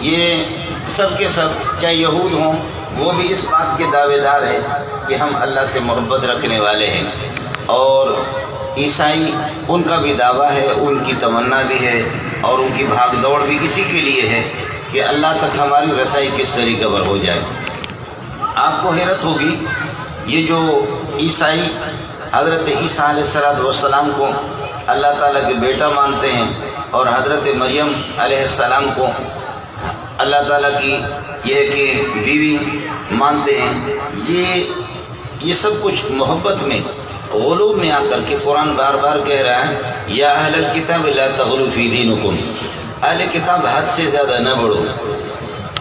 یہ سب کے سب چاہے یہود ہوں وہ بھی اس بات کے دعوے دار ہیں کہ ہم اللہ سے محبت رکھنے والے ہیں، اور عیسائی ان کا بھی دعویٰ ہے، ان کی تمنا بھی ہے اور ان کی بھاگ دوڑ بھی اسی کے لیے ہے کہ اللہ تک ہماری رسائی کس طریقے پر ہو جائے۔ آپ کو حیرت ہوگی، یہ جو عیسائی حضرت عیسیٰ علیہ السلام کو اللہ تعالیٰ کے بیٹا مانتے ہیں اور حضرت مریم علیہ السلام کو اللہ تعالیٰ کی یہ کہ بیوی مانتے ہیں، یہ سب کچھ محبت میں غلو میں آ کر کے قرآن بار بار کہہ رہا ہے یا اہل الکتاب لا تغلوا فی دینکم، اہل کتاب حد سے زیادہ نہ بڑھو،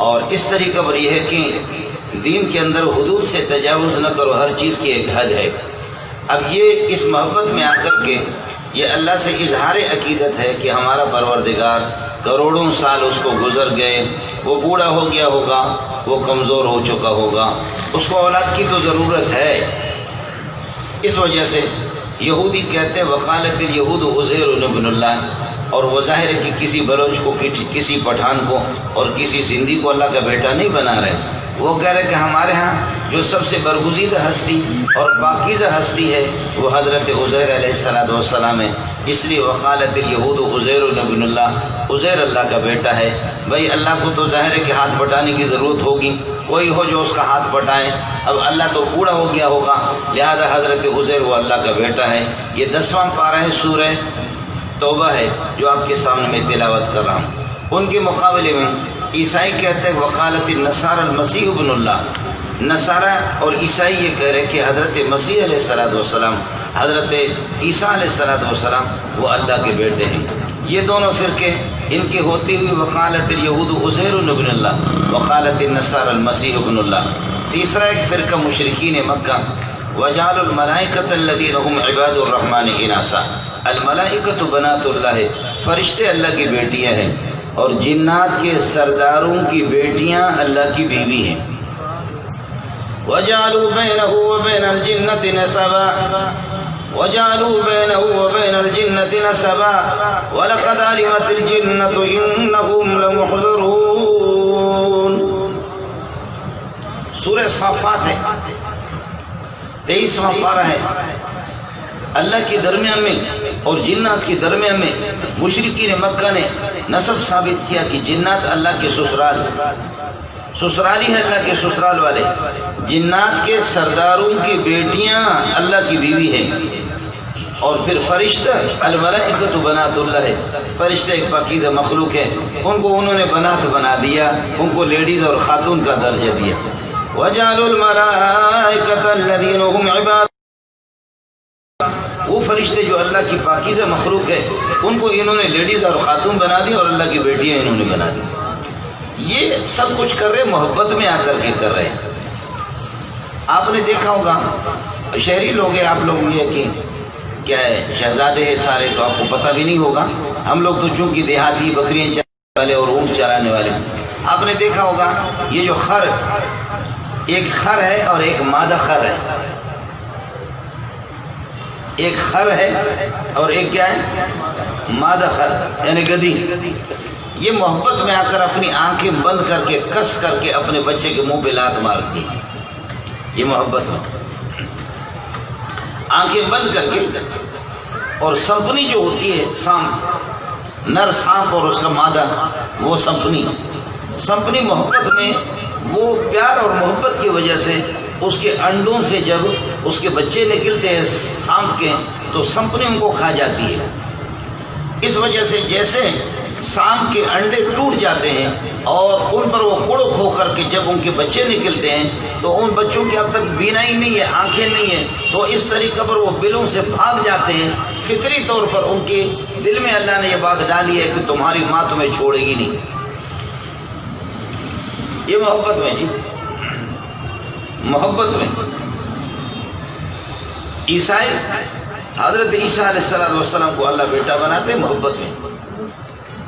اور اس طریقے پر یہ ہے کہ دین کے اندر حدود سے تجاوز نہ کرو، ہر چیز کی ایک حد ہے۔ اب یہ اس محبت میں آ کر کے یہ اللہ سے اظہار عقیدت ہے کہ ہمارا پروردگار کروڑوں سال اس کو گزر گئے، وہ بوڑھا ہو گیا ہوگا، وہ کمزور ہو چکا ہوگا، اس کو اولاد کی تو ضرورت ہے۔ اس وجہ سے یہودی کہتے ہیں وقالت الیہود عزیر ابن اللہ، اور وہ ظاہر ہے کہ کسی بلوچ کو، کسی پٹھان کو اور کسی سندھی کو اللہ کا بیٹا نہیں بنا رہے، وہ کہہ رہے کہ ہمارے ہاں جو سب سے برگزیدہ ہستی اور پاکیزہ ہستی ہے وہ حضرت عزیر علیہ السلام ہے، اس لیے وقالت الیہود عزیر ابن اللہ، عزیر اللہ کا بیٹا ہے۔ بھائی اللہ کو تو ظاہر ہے کہ ہاتھ بٹانے کی ضرورت ہوگی، کوئی ہو جو اس کا ہاتھ بٹائے، اب اللہ تو بوڑھا ہو گیا ہوگا، لہذا حضرت عزیر وہ اللہ کا بیٹا ہے۔ یہ 10واں پارہ ہے سورہ توبہ ہے جو آپ کے سامنے میں تلاوت کر رہا ہوں۔ ان کے مقابلے میں عیسائی کہتے ہیں وقالت النصارى المسیح ابن اللہ، نصارہ اور عیسائی یہ کہہ رہے کہ حضرت مسیح علیہ السلام، حضرت عیسیٰ علیہ السلام وہ اللہ کے بیٹے ہیں۔ یہ دونوں فرقے ان کے ہوتی ہوئی وقالت الیہود عزیر ابن اللہ، وقالت النصارى المسیح ابن اللہ۔ تیسرا ایک فرقہ مشرکین مکہ، وجعلوا الملائکۃ الذین هم عباد الرحمن اناثا، الملائکۃ بنات اللہ، فرشتے اللہ کی بیٹیاں ہیں اور جنات کے سرداروں کی بیٹیاں اللہ کی بیوی ہیں۔ وجعلوا بینہ وبین الجنۃ نسبا، وجعلوا بینہ وبین الجنۃ نسبا ولقد علمت الجنۃ انہم لمحضرون۔ سورہ صافات ہے، 23واں پارہ ہے۔ اللہ کے درمیان میں اور جنات کے درمیان میں مشرکین مکہ نے نسب ثابت کیا کہ جنات اللہ کے سسرالی ہے، اللہ کے سسرال والے، جنات کے سرداروں کی بیٹیاں اللہ کی بیوی ہیں، اور پھر فرشتہ الملائکۃ بنات اللہ ہے، فرشتہ ایک پاکیزہ مخلوق ہے، ان کو انہوں نے بنات بنا دیا، ان کو لیڈیز اور خاتون کا درجہ دیا۔ وجعلوا الملائکۃ الذین هم عباد، وہ فرشتے جو اللہ کی پاکیزہ مخلوق ہے ان کو انہوں نے لیڈیز اور خاتون بنا دی اور اللہ کی بیٹیاں انہوں نے بنا دی۔ یہ سب کچھ کر رہے محبت میں آ کر کے کر رہے ہیں۔ آپ نے دیکھا ہوگا شہری لوگ ہیں آپ لوگ، یہ کہ کیا ہے شہزادے ہیں سارے، تو آپ کو پتہ بھی نہیں ہوگا، ہم لوگ تو چونکہ دیہاتی بکریاں چرانے والے اور اونٹ چرانے والے۔ آپ نے دیکھا ہوگا یہ جو خر، ایک خر ہے اور ایک مادہ خر ہے، ایک خر ہے اور ایک کیا ہے مادہ خر یعنی گدھی۔ یہ محبت میں آ کر اپنی آنکھیں بند کر کے کس کر کے اپنے بچے کے منہ پہ لات مارتی، یہ محبت میں آنکھیں بند کر کے۔ اور سمپنی جو ہوتی ہے سانپ، نر سانپ اور اس کا مادہ وہ سمپنی محبت میں وہ پیار اور محبت کی وجہ سے اس کے انڈوں سے جب اس کے بچے نکلتے ہیں سانپ کے تو سمپنی ان کو کھا جاتی ہے۔ اس وجہ سے جیسے سانپ کے انڈے ٹوٹ جاتے ہیں اور ان پر وہ کڑک ہو کر کے جب ان کے بچے نکلتے ہیں تو ان بچوں کی اب تک بینائی نہیں ہے، آنکھیں نہیں ہیں، تو اس طریقے پر وہ بلوں سے بھاگ جاتے ہیں۔ فطری طور پر ان کے دل میں اللہ نے یہ بات ڈالی ہے کہ تمہاری ماں تمہیں چھوڑے گی نہیں۔ یہ محبت میں جی، محبت میں عیسائی حضرت عیسیٰ علیہ السلام کو اللہ بیٹا بناتے محبت میں،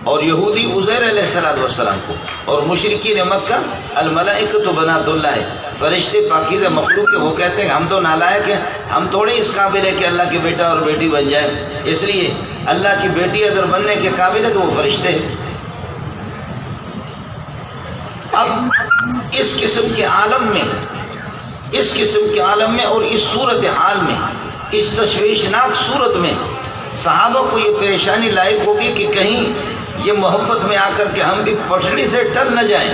اور یہودی عزیر علیہ السلام کو، اور مشرکین مکہ الملائکۃ بنات اللہ ہے، فرشتے پاکیزہ مخلوق کے، وہ کہتے ہیں ہم تو نالائق ہیں، ہم تھوڑے اس قابل ہے کہ اللہ کے بیٹا اور بیٹی بن جائے، اس لیے اللہ کی بیٹی اگر بننے کے قابل ہے تو وہ فرشتے ہیں۔ اب اس قسم کے عالم میں اور اس صورت حال میں، اس تشویشناک صورت میں صحابہ کو یہ پریشانی لاحق ہوگی کہ کہیں یہ محبت میں آ کر کے ہم بھی پٹڑی سے ٹل نہ جائیں۔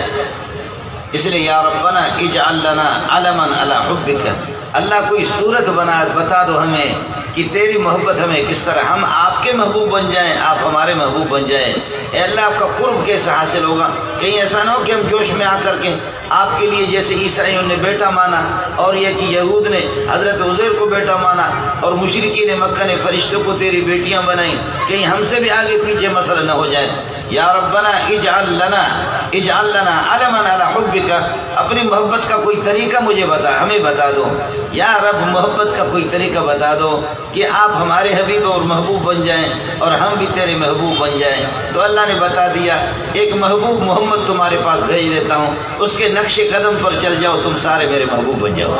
اس لیے یا ربنا اجعل لنا علما علی حبک، اللہ کوئی صورت بتا دو ہمیں کہ تیری محبت ہمیں کس طرح ہم آپ کے محبوب بن جائیں، آپ ہمارے محبوب بن جائیں۔ اے اللہ آپ کا قرب کیسے حاصل ہوگا؟ کہیں ایسا نہ ہو کہ ہم جوش میں آ کر کے آپ کے لیے جیسے عیسائیوں نے بیٹا مانا اور یہ کہ یہود نے حضرت عزیر کو بیٹا مانا اور مشرکین مکہ نے فرشتوں کو تیری بیٹیاں بنائیں، کہیں ہم سے بھی آگے پیچھے مسئلہ نہ ہو جائے۔ یا ربنا اجعل لنا علما علی حبک، اپنی محبت کا کوئی طریقہ مجھے ہمیں بتا دو یا رب، محبت کا کوئی طریقہ بتا دو کہ آپ ہمارے حبیب اور محبوب بن جائیں اور ہم بھی تیرے محبوب بن جائیں۔ تو اللہ نے بتا دیا ایک محبوب محمد تمہارے پاس بھیج دیتا ہوں، اس کے نقش قدم پر چل جاؤ، تم سارے میرے محبوب بن جاؤ۔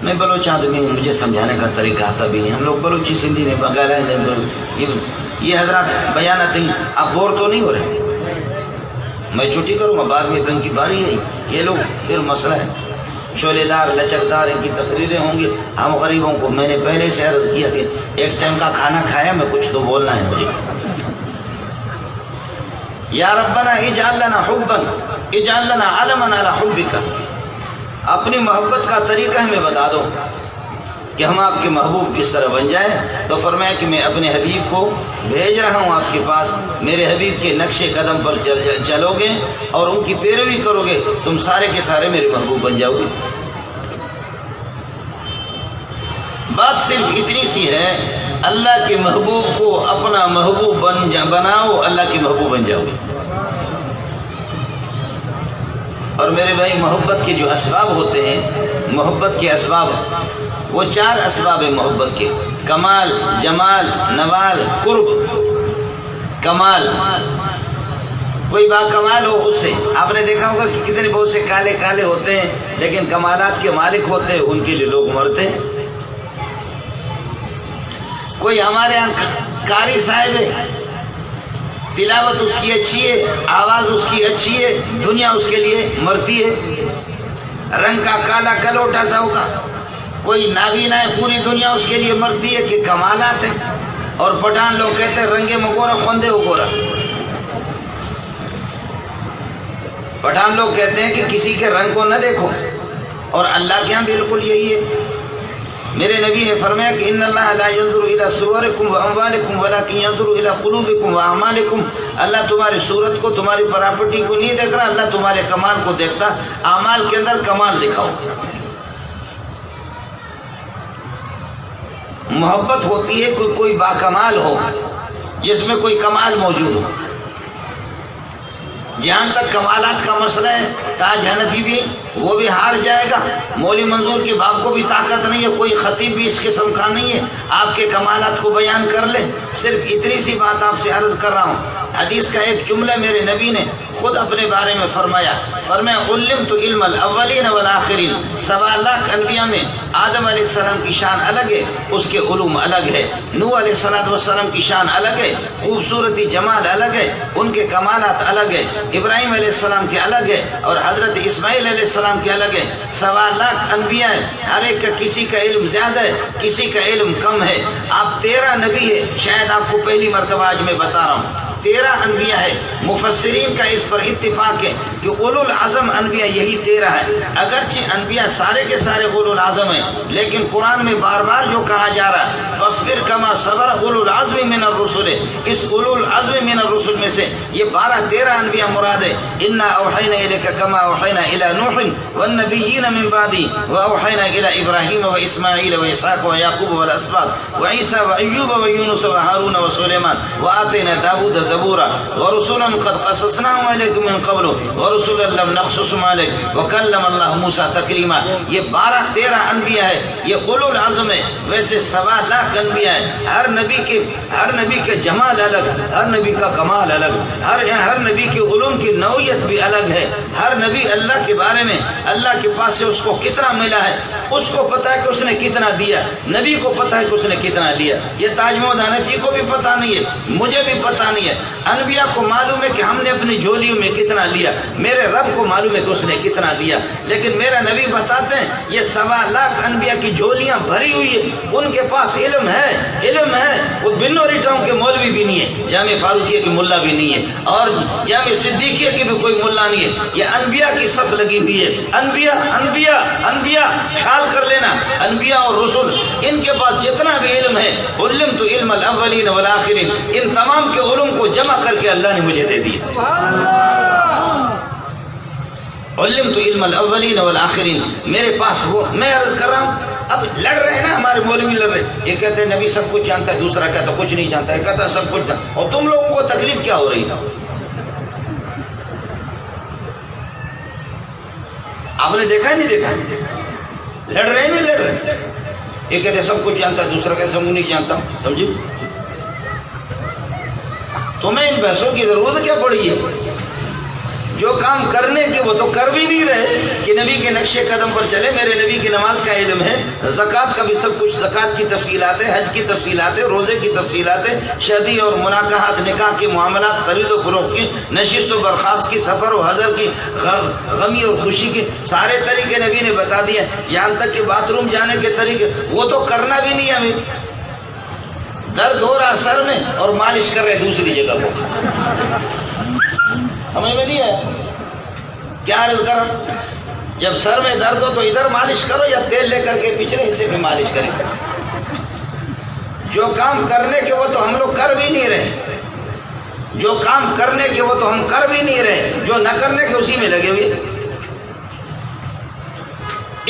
میں بلوچ آدمی ہوں، مجھے سمجھانے کا طریقہ آتا بھی نہیں، ہم لوگ بلوچی سندھی میں بگالا یہ حضرات بیانات آپ بور تو نہیں ہو رہے؟ میں چھٹی کروں گا، بعد میں دن کی باری ہے، یہ لوگ پھر مسئلہ ہے، شعلے دار لچکدار ان کی تقریریں ہوں گی۔ ہم غریبوں کو میں نے پہلے سے عرض کیا کہ ایک ٹائم کا کھانا کھایا میں، کچھ تو بولنا ہے مجھے۔ یا ربنا اجعل لنا علما علی حبک، اپنی محبت کا طریقہ ہمیں بتا دو کہ ہم آپ کے محبوب کس طرح بن جائیں۔ تو فرمایا کہ میں اپنے حبیب کو بھیج رہا ہوں آپ کے پاس، میرے حبیب کے نقش قدم پر چلو گے اور ان کی پیروی کرو گے، تم سارے کے سارے میرے محبوب بن جاؤ گے۔ بات صرف اتنی سی ہے، اللہ کے محبوب کو اپنا محبوب بناؤ، اللہ کے محبوب بن جاؤ گے۔ اور میرے بھائی محبت کے جو اسباب ہوتے ہیں، محبت کے اسباب وہ 4 اسباب ہیں محبت کے: کمال، جمال، نوال، قرب۔ کمال، کوئی با کمال ہو اس سے، آپ نے دیکھا ہوگا کہ کتنے بہت سے کالے کالے ہوتے ہیں لیکن کمالات کے مالک ہوتے ہیں، ان کے لیے لوگ مرتے ہیں۔ کوئی ہمارے یہاں قاری صاحب ہے، تلاوت اس کی اچھی ہے، آواز اس کی اچھی ہے، دنیا اس کے لیے مرتی ہے، رنگ کا کالا کلوٹا سا ہوگا۔ کوئی نابینا ہے، پوری دنیا اس کے لیے مرتی ہے کہ کمالات ہیں۔ اور پٹھان لوگ کہتے ہیں رنگے مگورا خوندے اگورا، پٹھان لوگ کہتے ہیں کہ کسی کے رنگ کو نہ دیکھو، اور اللہ کے ہاں بالکل یہی ہے۔ میرے نبی نے فرمایا کہ ان اللہ لا ينظر الى صورکم واموالکم ولکن ينظر الى قلوبکم واعمالکم، اللہ تمہاری صورت کو، تمہاری پراپرٹی کو نہیں دیکھ رہا، اللہ تمہارے کمال کو دیکھتا، اعمال کے اندر کمال دکھاؤ۔ محبت ہوتی ہے کوئی باکمال ہو، جس میں کوئی کمال موجود ہو۔ جہاں تک کمالات کا مسئلہ ہے، تاج حنفی بھی وہ بھی ہار جائے گا، مولوی منظور کے باپ کو بھی طاقت نہیں ہے، کوئی خطیب بھی اس قسم کا نہیں ہے آپ کے کمالات کو بیان کر لے۔ صرف اتنی سی بات آپ سے عرض کر رہا ہوں، حدیث کا ایک جملہ میرے نبی نے خود اپنے بارے میں فرمایا علمت علم الاولین والآخرین، 1.25 لاکھ انبیاء میں آدم علیہ السلام کی شان الگ ہے، اس کے علوم الگ ہے، نوح علیہ السلام کی شان الگ ہے، خوبصورتی جمال الگ ہے، ان کے کمالات الگ ہے، ابراہیم علیہ السلام کے الگ ہے، اور حضرت اسماعیل علیہ السلام کے الگ ہے۔ 1.25 لاکھ انبیاء ہیں، ہر ایک کا کسی کا علم زیادہ ہے، کسی کا علم کم ہے۔ آپ 13 نبی ہے، شاید آپ کو پہلی مرتبہ آج میں بتا رہا ہوں، 13 انبیاء ہے۔ مفسرین کا اس پر اتفاق ہے کہ اولو العزم انبیاء یہی 13 ہے۔ اگرچہ انبیاء سارے کے سارے اولو العزم ہیں، لیکن قرآن میں بار بار جو کہا جا رہا ہے فاصبر کما صبر اولو العزم من الرسل، اس اولو العزم من الرسل میں سے یہ 12-13 انبیاء مراد ہے۔ انا اوحینا الیک کما اوحینا الی نوح والنبیین من بعدی واوحینا الی ابراہیم واسماعیل واسحاق ویعقوب والاسباط وعیسی وایوب ویونس وہارون وسلیمان وآتینا داود زبورا ورسولا قد قصصناهم عليك من قبل ورسولا لم نقصصهم عليك وكلم الله موسى تكليما۔ یہ 12-13 انبیاء ہے، یہ اولو العزم ہے۔ ویسے 1.25 لاکھ انبیاء ہیں، ہر نبی کے جمال الگ، ہر نبی کا کمال الگ، ہر نبی کے علوم کی نوعیت بھی الگ ہے۔ ہر نبی اللہ کے بارے میں اللہ کے پاس سے اس کو کتنا ملا ہے اس کو پتہ ہے کہ اس نے کتنا دیا، نبی کو پتہ ہے کہ اس نے کتنا لیا۔ یہ تاج محمد حنفی کو بھی پتہ نہیں ہے، مجھے بھی پتہ نہیں ہے۔ انبیاء کو معلوم ہے کہ ہم نے اپنی جھولیوں میں کتنا لیا، میرے رب کو معلوم ہے کہ اس نے کتنا دیا، لیکن میرا نبی بتاتے ہیں یہ 1.25 لاکھ انبیاء کی جھولیاں بھری ہوئی ہے، ان کے پاس علم ہے، وہ بنو ریٹاؤں کے مولوی بھی نہیں ہے، جامع فاروقیہ کی ملا بھی نہیں ہے، اور جامع صدیقیہ کی بھی کوئی ملا نہیں ہے، یہ انبیاء کی صف لگی ہوئی ہے۔ انبیاء خیال کر لینا، انبیاء اور رسول ان کے پاس جتنا بھی علم ہے، علمت علم الاولین والآخرین، ان تمام کے علم کو جمع کر کے اللہ نے مجھے دے دیا۔ علمت علم الاولین والآخرین، میرے پاس وہ، میں عرض کر رہا ہوں۔ اب لڑ رہے ہیں نا ہمارے مولوی، لڑ رہے، یہ کہتے ہیں نبی سب کچھ جانتا ہے، دوسرا کہتا ہے کچھ نہیں جانتا ہے، کہتا ہے سب کچھ جانتا، اور تم لوگوں کو تکلیف کیا ہو رہی ہے؟ آپ نے دیکھا نہیں دیکھا؟ لڑ رہے نہیں لڑ رہے؟ یہ کہتے ہیں سب کچھ جانتا ہے، دوسرا کہتے ہیں نہیں جانتا، سمجھو؟ تمہیں ان بحثوں کی ضرورت کیا پڑی ہے؟ جو کام کرنے کے وہ تو کر بھی نہیں رہے کہ نبی کے نقش قدم پر چلے۔ میرے نبی کی نماز کا علم ہے، زکوٰۃ کا بھی سب کچھ، زکوٰۃ کی تفصیلات ہے، حج کی تفصیلات ہے، روزے کی تفصیلات ہے، شادی اور مناکحات، نکاح کے معاملات، خرید و فروخت کی، نشست و برخاست کی، سفر و حضر کی، غمی اور خوشی کی، سارے طریقے نبی نے بتا دیا، یہاں تک کہ باتھ روم جانے کے طریقے، وہ تو کرنا بھی نہیں ہمیں۔ درد ہو رہا سر میں اور مالش کر رہے دوسری جگہ کو، ہمیں میں نہیں ہے کیا عرض کرو؟ جب سر میں درد ہو تو ادھر مالش کرو یا تیل لے کر کے پچھلے حصے میں مالش کریں۔ جو کام کرنے کے وہ تو ہم لوگ کر بھی نہیں رہے، جو کام کرنے کے وہ تو ہم کر بھی نہیں رہے، جو نہ کرنے کے اسی میں لگے ہوئے۔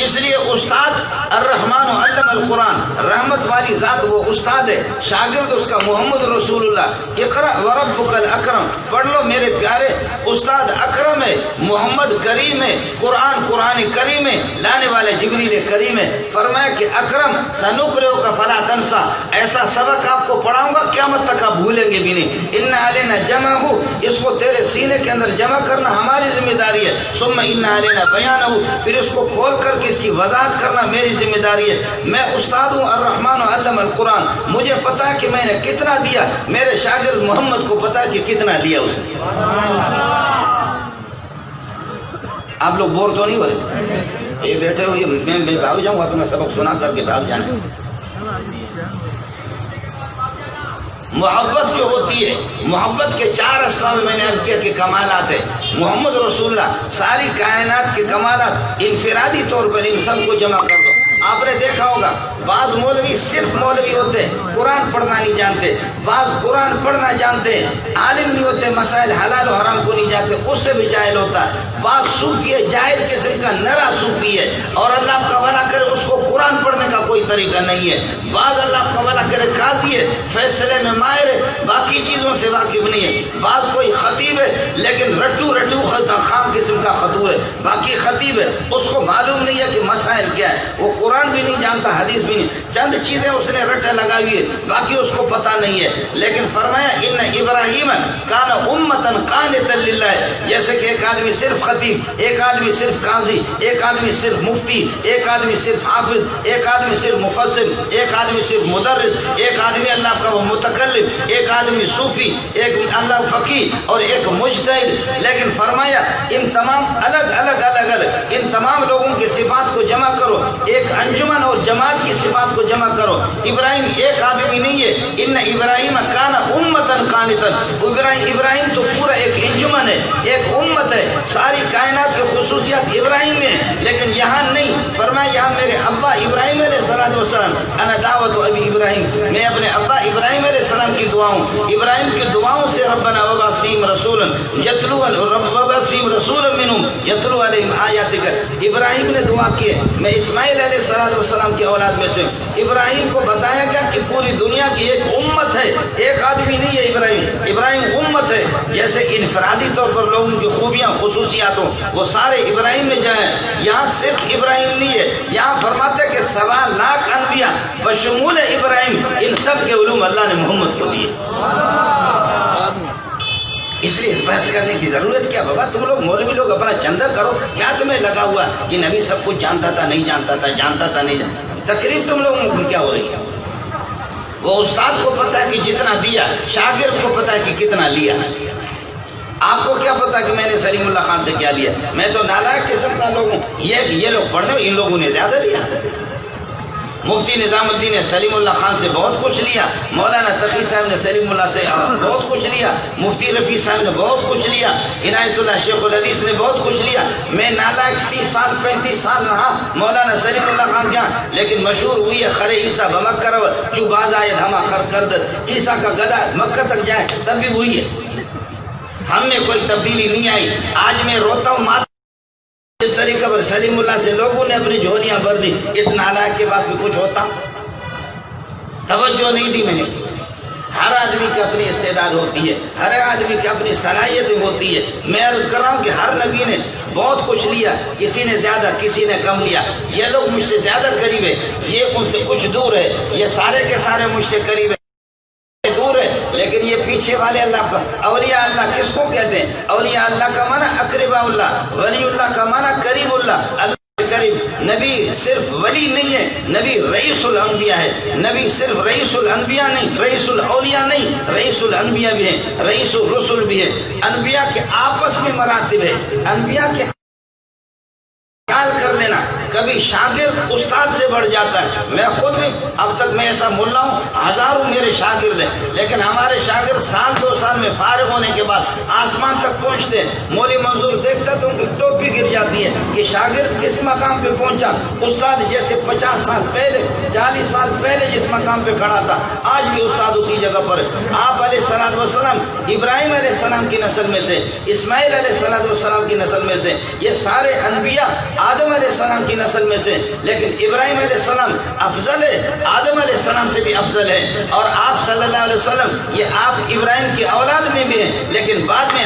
اس لیے استاد الرحمن علم القرآن، رحمت والی ذات وہ استاد ہے، شاگرد اس کا محمد رسول اللہ۔ اقرأ وربک الاکرم، پڑھ لو میرے پیارے، استاد اکرم ہے، محمد کریم ہے، قرآن کریم ہے، لانے والے جبریل کریم ہے۔ فرمایا کہ اکرم سنقرئک فلا تنسى، ایسا سبق آپ کو پڑھاؤں گا قیامت تک آپ بھولیں گے بھی نہیں۔ ان علینا جمعہ، اس کو تیرے سینے کے اندر جمع کرنا ہماری ذمہ داری ہے۔ ثم ان علینا بیانہ، پھر اس کو کھول کر اس کی وضاحت کرنا میری ذمہ داری ہے۔ میں استاد ہوں الرحمن علم القرآن، مجھے پتا ہے کہ میں نے کتنا دیا، میرے شاگرد محمد کو پتا ہے کہ کتنا لیا اس نے۔ آپ لوگ بور تو نہیں ہو رہے؟ یہ بیٹھے ہوئے میں بھاگ جاؤں گا، تمہیں سبق سنا کر کے بھاگ جانا۔ محبت جو ہوتی ہے، محبت کے 4 اسباب میں نے عرض کیا کہ کمالات ہے۔ محمد رسول اللہ، ساری کائنات کے کمالات انفرادی طور پر ان سب کو جمع کر دو۔ آپ نے دیکھا ہوگا بعض مولوی صرف مولوی ہوتے ہیں، قرآن پڑھنا نہیں جانتے، بعض قرآن پڑھنا جانتے ہیں، عالم نہیں ہوتے، مسائل حلال و حرام کو نہیں جانتے، اس سے بھی جاہل ہوتا ہے۔ بعض صوفی ہے، جاہل قسم کا نرا صوفی ہے، اور اللہ کا بھلا کرے اس کو قرآن پڑھنے کا کوئی طریقہ نہیں ہے۔ بعض اللہ کا بھلا کرے قاضی ہے، فیصلے میں ماہر ہے، باقی چیزوں سے واقف نہیں ہے۔ بعض کوئی خطیب ہے لیکن رٹو خام قسم کا خطو ہے، باقی خطیب ہے، اس کو معلوم نہیں ہے کہ مسائل کیا ہے، وہ قرآن بھی نہیں جانتا، حدیث بھی نہیں، چند چیزیں اس نے رٹے لگائی ہوئی ہے، باقی اس کو پتہ نہیں ہے۔ لیکن فرمایا ان ابراہیم کان امتا قانتا للہ، جیسے کہ ایک آدمی صرف خطیب، ایک آدمی صرف قاضی، ایک آدمی صرف مفتی، ایک آدمی صرف حافظ، ایک آدمی صرف مفسر، ایک آدمی صرف مدرس، ایک آدمی اللہ کا وہ متکلم، ایک آدمی صوفی، ایک اللہ فقی اور ایک مجتہد۔ لیکن فرمایا ان تمام الگ الگ ان تمام لوگوں کی صفات کو جمع کرو، ایک انجمن اور جماعت کی صفات کو جمع کرو۔ ابراہیم ایک آدمی نہیں ہے، ان ابراہیم کان امتا قانتا، ابراہیم تو پورا ایک انجمن ہے، ایک امت ہے، ساری کائنات کی خصوصیات ابراہیم میں ہیں، لیکن یہاں نہیں۔ فرمایا یہاں میرے ابا ابراہیم علیہ السلام، انا دعوت ابی ابراہیم، میں اپنے ابا ابراہیم علیہ السلام کی دعاؤں، ابراہیم کی دعاؤں سے ربنا وبعث فیہم رسولا یتلو وبعث فیہم رسولا منہم یتلو علیہم آیاتک۔ ابراہیم نے دعا کی ہے، میں اسماعیل علیہ السلام کی اولاد میں سے۔ ابراہیم کو بتایا گیا کہ پوری دنیا کی ایک امت ہے، ایک آدمی نہیں ہے ابراہیم امت ہے۔ جیسے انفرادی طور پر لوگوں کی خوبیاں خصوصیات ہوں، وہ سارے ابراہیم میں جائیں، یہاں صرف ابراہیم نہیں ہے، یہاں فرماتے کہ 1.25 لاکھ انبیاء بشمول ابراہیم، ان سب کے علوم اللہ نے محمد کو دیے۔ اس لیے اس بحث کرنے کی ضرورت کیا بابا؟ تم لوگ مولوی لوگ اپنا چندہ کرو، کیا تمہیں لگا ہوا کہ نبی سب کچھ جانتا تھا نہیں جانتا تھا، جانتا تھا نہیں جانتا؟ تکلیف تم لوگوں کو کیا ہو رہی ہے؟ وہ استاد کو پتا ہے کہ جتنا دیا، شاگرد کو پتا ہے کہ کتنا لیا۔ آپ کو کیا پتا کہ میں نے سلیم اللہ خان سے کیا لیا؟ میں تو نالائق قسم کا لوگ ہوں، یہ لوگ پڑھنے ان لوگوں نے زیادہ لیا۔ مفتی نظام الدین نے سلیم اللہ خان سے بہت کچھ لیا، مولانا تقی صاحب نے سلیم اللہ سے بہت کچھ لیا، مفتی رفیع صاحب نے بہت کچھ لیا، عنایت اللہ شیخ الحدیث نے بہت کچھ لیا۔ میں نالائق 30 سال 35 سال رہا مولانا سلیم اللہ خان کیا، لیکن مشہور ہوئی ہے خرے عیسیٰ بمکر جو باز آئے ہما خر کردت، عیسیٰ کا گدھا مکہ تک جائے تب بھی وہی ہے، ہم میں کوئی تبدیلی نہیں آئی۔ آج میں روتا ہوں مات اس طریقے پر سلیم اللہ سے لوگوں نے اپنی جھولیاں بھر دی، اس نالائق کے پاس بھی کچھ ہوتا، توجہ نہیں دی میں نے۔ ہر آدمی کی اپنی استعداد ہوتی ہے، ہر آدمی کی اپنی صلاحیت ہوتی ہے۔ میں عرض کر رہا ہوں کہ ہر نبی نے بہت کچھ لیا، کسی نے زیادہ کسی نے کم لیا۔ یہ لوگ مجھ سے زیادہ قریب ہے، یہ ان سے کچھ دور ہے، یہ سارے کے سارے مجھ سے قریب ہے دور ہے، لیکن یہ پیچھے والے اللہ کا اولیاء اللہ کس کو کہتے ہیں؟ اولیاء اللہ کا معنی اقرباء اللہ، ولی اللہ کا معنی قریب اللہ، اللہ کے قریب۔ نبی صرف ولی نہیں ہے، نبی رئیس الانبیاء ہے۔ نبی صرف رئیس الانبیاء نہیں، رئیس الاولیاء نہیں، رئیس الانبیاء بھی ہے، رئیس الرسل بھی ہے۔ انبیاء کے آپس میں مراتب ہے، انبیاء کے خیال کر لینا، کبھی شاگرد استاد سے بڑھ جاتا ہے۔ میں خود بھی اب تک میں ایسا ملا ہوں، ہزاروں میرے شاگرد ہیں، لیکن ہمارے شاگرد سال 2 سال میں فارغ ہونے کے بعد آسمان تک پہنچتے ہیں۔ مولی منظور دیکھتا تو ان کی ٹوپی گر جاتی ہے کہ شاگرد کس مقام پہ پہنچا۔ استاد جیسے 50 سال پہلے 40 سال پہلے جس مقام پہ کھڑا تھا، آج بھی استاد اسی جگہ پر ہے۔ آپ علیہ الصلوۃ والسلام ابراہیم علیہ السلام کی نسل میں سے، اسماعیل علیہ الصلوۃ والسلام کی نسل میں سے، یہ سارے انبیاء آدم علیہ السلام کی نسل میں سے، لیکن ابراہیم علیہ السلام افضل ہے، آدم علیہ السلام سے بھی افضل ہے، اور آپ صلی اللہ علیہ وسلم یہ آپ ابراہیم کی اولاد میں بھی ہیں، لیکن بعد میں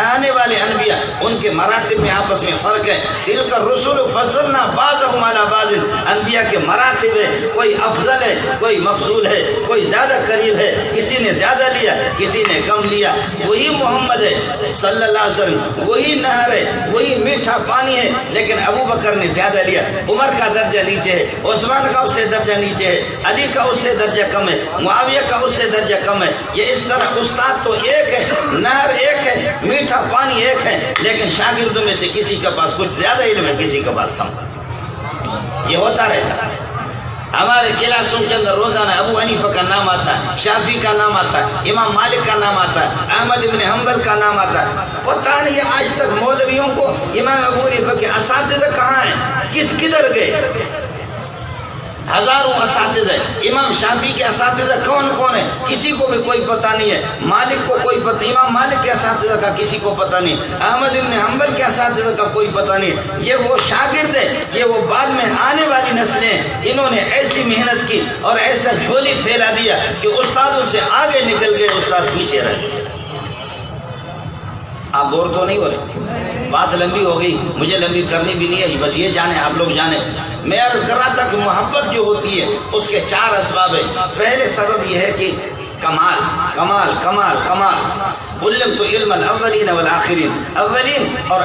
آنے والے انبیاء ان کے مراتب میں آپس میں فرق ہے۔ تلک الرسل فضلنا بعضهم علی بعض، انبیاء کے مراتب ہے، کوئی افضل ہے، کوئی مفضول ہے، کوئی زیادہ قریب ہے، کسی نے زیادہ لیا کسی نے کم لیا۔ وہی محمد ہے صلی اللہ علیہ وسلم، وہی نہر ہے، وہی میٹھا پانی ہے، لیکن ابو بکر نے زیادہ لیا، عمر کا درجہ نیچے ہے، عثمان کا اس سے درجہ نیچے ہے، علی کا اس سے درجہ کم ہے، معاویہ کا اس سے درجہ کم ہے۔ یہ اس طرح استاد تو ایک ہے، نہر ایک ہے، میٹھا پانی ایک ہے، لیکن شاگردوں میں سے کسی کے پاس کچھ زیادہ علم ہے کسی کے پاس کم۔ یہ ہوتا رہتا ہے۔ ہمارے کلاسوں کے اندر روزانہ ابو حنیفہ کا نام آتا ہے، شافعی کا نام آتا ہے، امام مالک کا نام آتا ہے، احمد ابن حنبل کا نام آتا ہے۔ پتہ نہیں آج تک مولویوں کو امام ابو حنیفہ کے اساتذہ کہاں ہیں، کدھر گئے؟ ہزاروں اساتذہ، امام شافعی کے اساتذہ کون کون ہیں کسی کو بھی کوئی پتہ نہیں ہے، مالک کو کوئی پتہ، امام مالک کے اساتذہ کا کسی کو پتہ نہیں، احمد ابن حنبل کے اساتذہ کا کوئی پتہ نہیں۔ یہ وہ شاگرد ہیں، یہ وہ بعد میں آنے والی نسلیں ہیں، انہوں نے ایسی محنت کی اور ایسا جھولی پھیلا دیا کہ استادوں سے آگے نکل گئے، استاد پیچھے رہ گئے۔ آپ بور تو نہیں ہو رہے؟ بات لمبی ہو گئی، مجھے لمبی کرنی بھی نہیں ہے، بس یہ جانیں آپ لوگ جانیں۔ میں عرض کر رہا تھا کہ محبت جو ہوتی ہے اس کے 4 اسباب ہیں۔ پہلے سبب یہ ہے کہ کمال کمال کمال کمال، علم تو علم الاولین والآخرین، اولین اور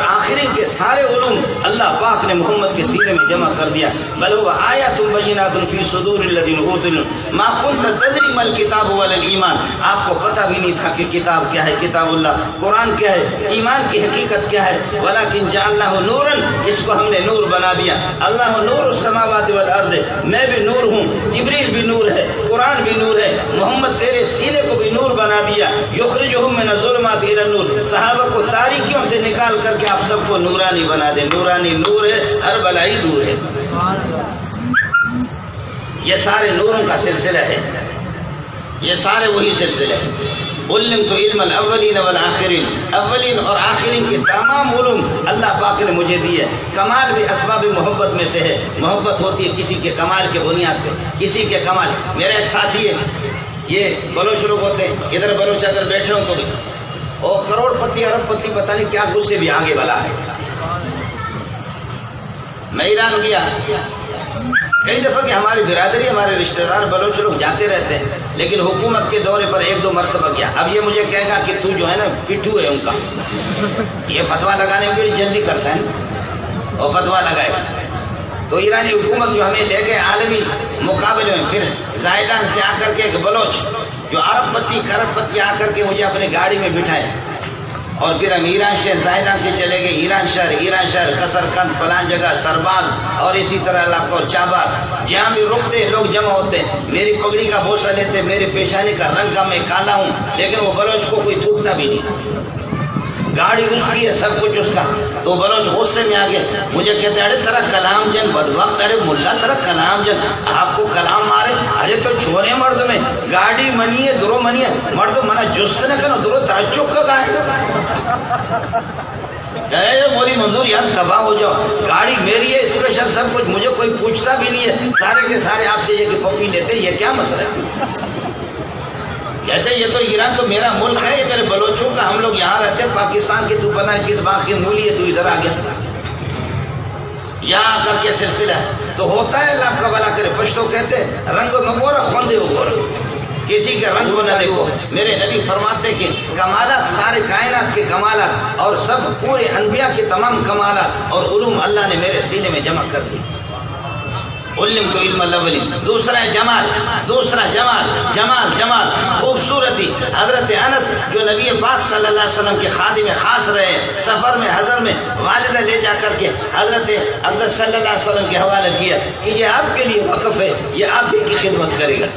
آخرین کے سارے علوم اللہ پاک نے محمد کے سینے میں جمع کر دیا۔ بل هو آیات بینات فی صدور الذین اوتوا العلم ما كنت تدری ما الکتاب ولا الایمان، آپ کو پتہ بھی نہیں تھا کہ کتاب کیا ہے، کتاب اللہ، قرآن کیا ہے، ایمان کی حقیقت کیا ہے۔ ولکن جعلناہ نورا، اس کو ہم نے نور بنا دیا۔ اللہ نور السماوات والارض، میں بھی نور ہوں، جبریل بھی نور ہے، قرآن بھی نور ہے، محمد تیرے سینے کو بھی نور بنا دیا۔ یخرجہم من الظلمات الی النور، صحابہ کو تاریکیوں سے نکال کر کے آپ سب کو نورانی بنا دے۔ نورانی نور ہے، ہر بلائی دور ہے۔ یہ سارے نوروں کا سلسلہ ہے، یہ سارے وہی سلسلہ ہے۔ علم تو علم الاولین والآخرین، اولین اور آخرین کے تمام علوم اللہ پاک نے مجھے دیے۔ کمال بھی اسباب محبت میں سے ہے، محبت ہوتی ہے کسی کے کمال کے بنیاد پہ، کسی کے کمال۔ میرا ایک ساتھی ہے، یہ بلوچ لوگ ہوتے ہیں، ادھر بلوچ اگر بیٹھے ہوں تو بھی اور کروڑ پتی ارب پتی پتہ نہیں کیا، مجھ سے بھی آگے والا ہے۔ میں ایران گیا، کئی دفعہ کہ ہماری برادری ہمارے رشتہ دار بلوچ لوگ جاتے رہتے ہیں، لیکن حکومت کے دورے پر ایک دو مرتبہ کیا. اب یہ مجھے کہے گا کہ تو جو ہے نا پٹھو ہے ان کا، یہ فتویٰ لگانے میں بڑی جلدی کرتا ہے اور فتویٰ لگائے. تو ایرانی حکومت جو ہمیں لے گئے عالمی مقابلے میں، پھر زائدان سے آ کر کے ایک بلوچ جو ارب پتی کرب پتی آ کر کے مجھے اپنے گاڑی میں بٹھائے، اور پھر ہم ایران شہر زائدان سے چلے گئے ایران شہر قصر کند فلان جگہ سرباز اور اسی طرح لاکور چابار، جہاں بھی رکتے لوگ جمع ہوتے. میری پگڑی کا بوسہ لیتے، میرے پیشانی کا رنگ کا میں کالا ہوں، لیکن وہ بلوچ کو کوئی تھوکتا بھی نہیں. گاڑی اس کی ہے، سب کچھ اس کا. تو بلوچ غصے میں آگے مجھے کہتے ہیں ارے ترا کلام جن بدبخت، ارے ملا ترا کلام جن، آپ کو کلام مارے. ارے تو چھوڑے مرد میں گاڑی منی ہے درو منی ہے مرد منا جست نہ کرو درو تعجب کا گائے. مولی منظور یار تباہ ہو جاؤ، گاڑی میری ہے اسپیشل سب کچھ، مجھے کوئی پوچھتا بھی نہیں ہے، سارے کے سارے آپ سے یہ کہ پپی لیتے، یہ کیا مسئلہ ہے؟ کہتے ہیں یہ تو ایران تو میرا ملک ہے، یہ میرے بلوچوں کا، ہم لوگ یہاں رہتے ہیں پاکستان کی، تو پتہ کس باغ کی مولی ہے تو ادھر آ گیا. یہاں آ کر کے سلسلہ تو ہوتا ہے. اللہ آپ کا بھلا کرے. پشتو کہتے ہیں رنگ میں گورا خوندے ہو گورا، کسی کے رنگ کو نہ دیکھو. میرے نبی فرماتے کہ کمالات سارے کائنات کے کمالات اور سب پورے انبیاء کے تمام کمالات اور علوم اللہ نے میرے سینے میں جمع کر دی. علم کو علم الاولین. دوسرا ہے جمال خوبصورتی. حضرت انس جو نبی پاک صلی اللہ علیہ وسلم کے خادم خاص رہے، سفر میں حضر میں والدہ لے جا کر کے حضرت صلی اللہ علیہ وسلم کے حوالے کیا کہ یہ آپ کے لیے وقف ہے، یہ آپ ہی کی خدمت کرے گا.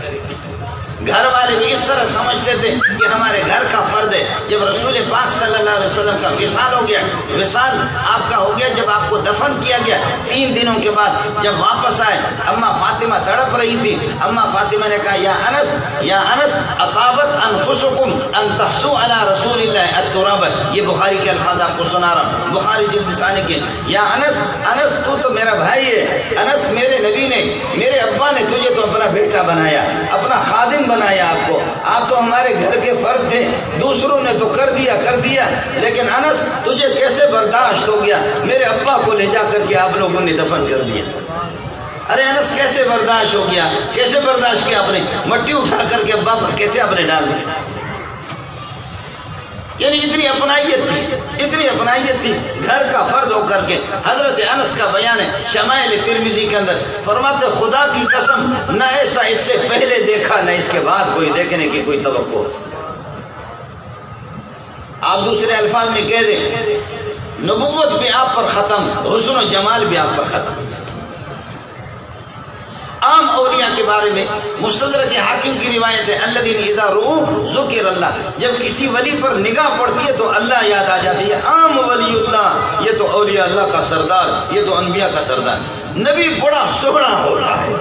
گھر والے بھی اس طرح سمجھتے تھے کہ ہمارے گھر کا فرد ہے. جب رسول پاک صلی اللہ علیہ وسلم کا وصال ہو گیا، وصال آپ کا ہو گیا، جب آپ کو دفن کیا گیا 3 دنوں کے بعد جب واپس آئے، اماں فاطمہ تڑپ رہی تھی. اماں فاطمہ نے کہا یا انس اطابت انفسکم ان تحسوا علی رسول اللہ التراب. یہ بخاری کے الفاظ آپ کو سنا رہا ہوں، بخاری جلد ثانی کے. یا انس تو میرا بھائی ہے. انس میرے نبی نے، میرے ابا نے تجھے تو اپنا بیٹا بنایا، اپنا خادم بنایا آپ کو. آپ تو ہمارے گھر کے فرد تھے، دوسروں نے تو کر دیا، لیکن انس تجھے کیسے برداشت ہو گیا میرے ابا کو لے جا کر کے آپ لوگوں نے دفن کر دیا. ارے انس کیسے برداشت ہو گیا، کیسے برداشت کیا آپ نے؟ مٹی اٹھا کر کے ابا پر کیسے آپ نے ڈال دیا؟ یعنی اتنی اپنائیت تھی گھر کا فرد ہو کر کے. حضرت انس کا بیان ہے شمائل ترمذی کے اندر، فرماتے خدا کی قسم نہ ایسا اس سے پہلے دیکھا نہ اس کے بعد کوئی دیکھنے کی کوئی توقع. آپ دوسرے الفاظ میں کہہ دیں نبوت بھی آپ پر ختم، حسن و جمال بھی آپ پر ختم. عام اولیاء کے بارے میں مستدرک حاکم کی روایت ہے الذین اذا رؤوا ذکر اللہ. جب کسی ولی پر نگاہ پڑتی ہے تو اللہ یاد آ جاتی ہے. عام ولی اللہ، یہ تو اولیاء اللہ کا سردار، یہ تو انبیاء کا سردار. نبی بڑا سہنا ہوتا ہے،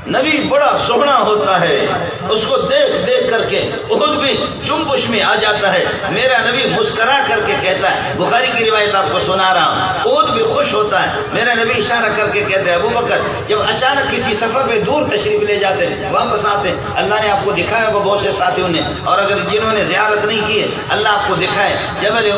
نبی بڑا سہنا ہوتا ہے، اس کو دیکھ کر کے احد بھی جنبش میں آ جاتا ہے. میرا نبی مسکرا کر کے کہتا ہے، بخاری کی روایت آپ کو سنا رہا ہوں، احد بھی خوش ہوتا ہے. میرا نبی اشارہ کر کے کہتے ہیں ابو بکر جب اچانک کسی سفر میں دور تشریف لے جاتے ہیں واپس آتے ہیں، اللہ نے آپ کو دکھایا ہوگا بہت سے ساتھیوں نے، اور اگر جنہوں نے زیارت نہیں کی ہے اللہ آپ کو دکھائے جبل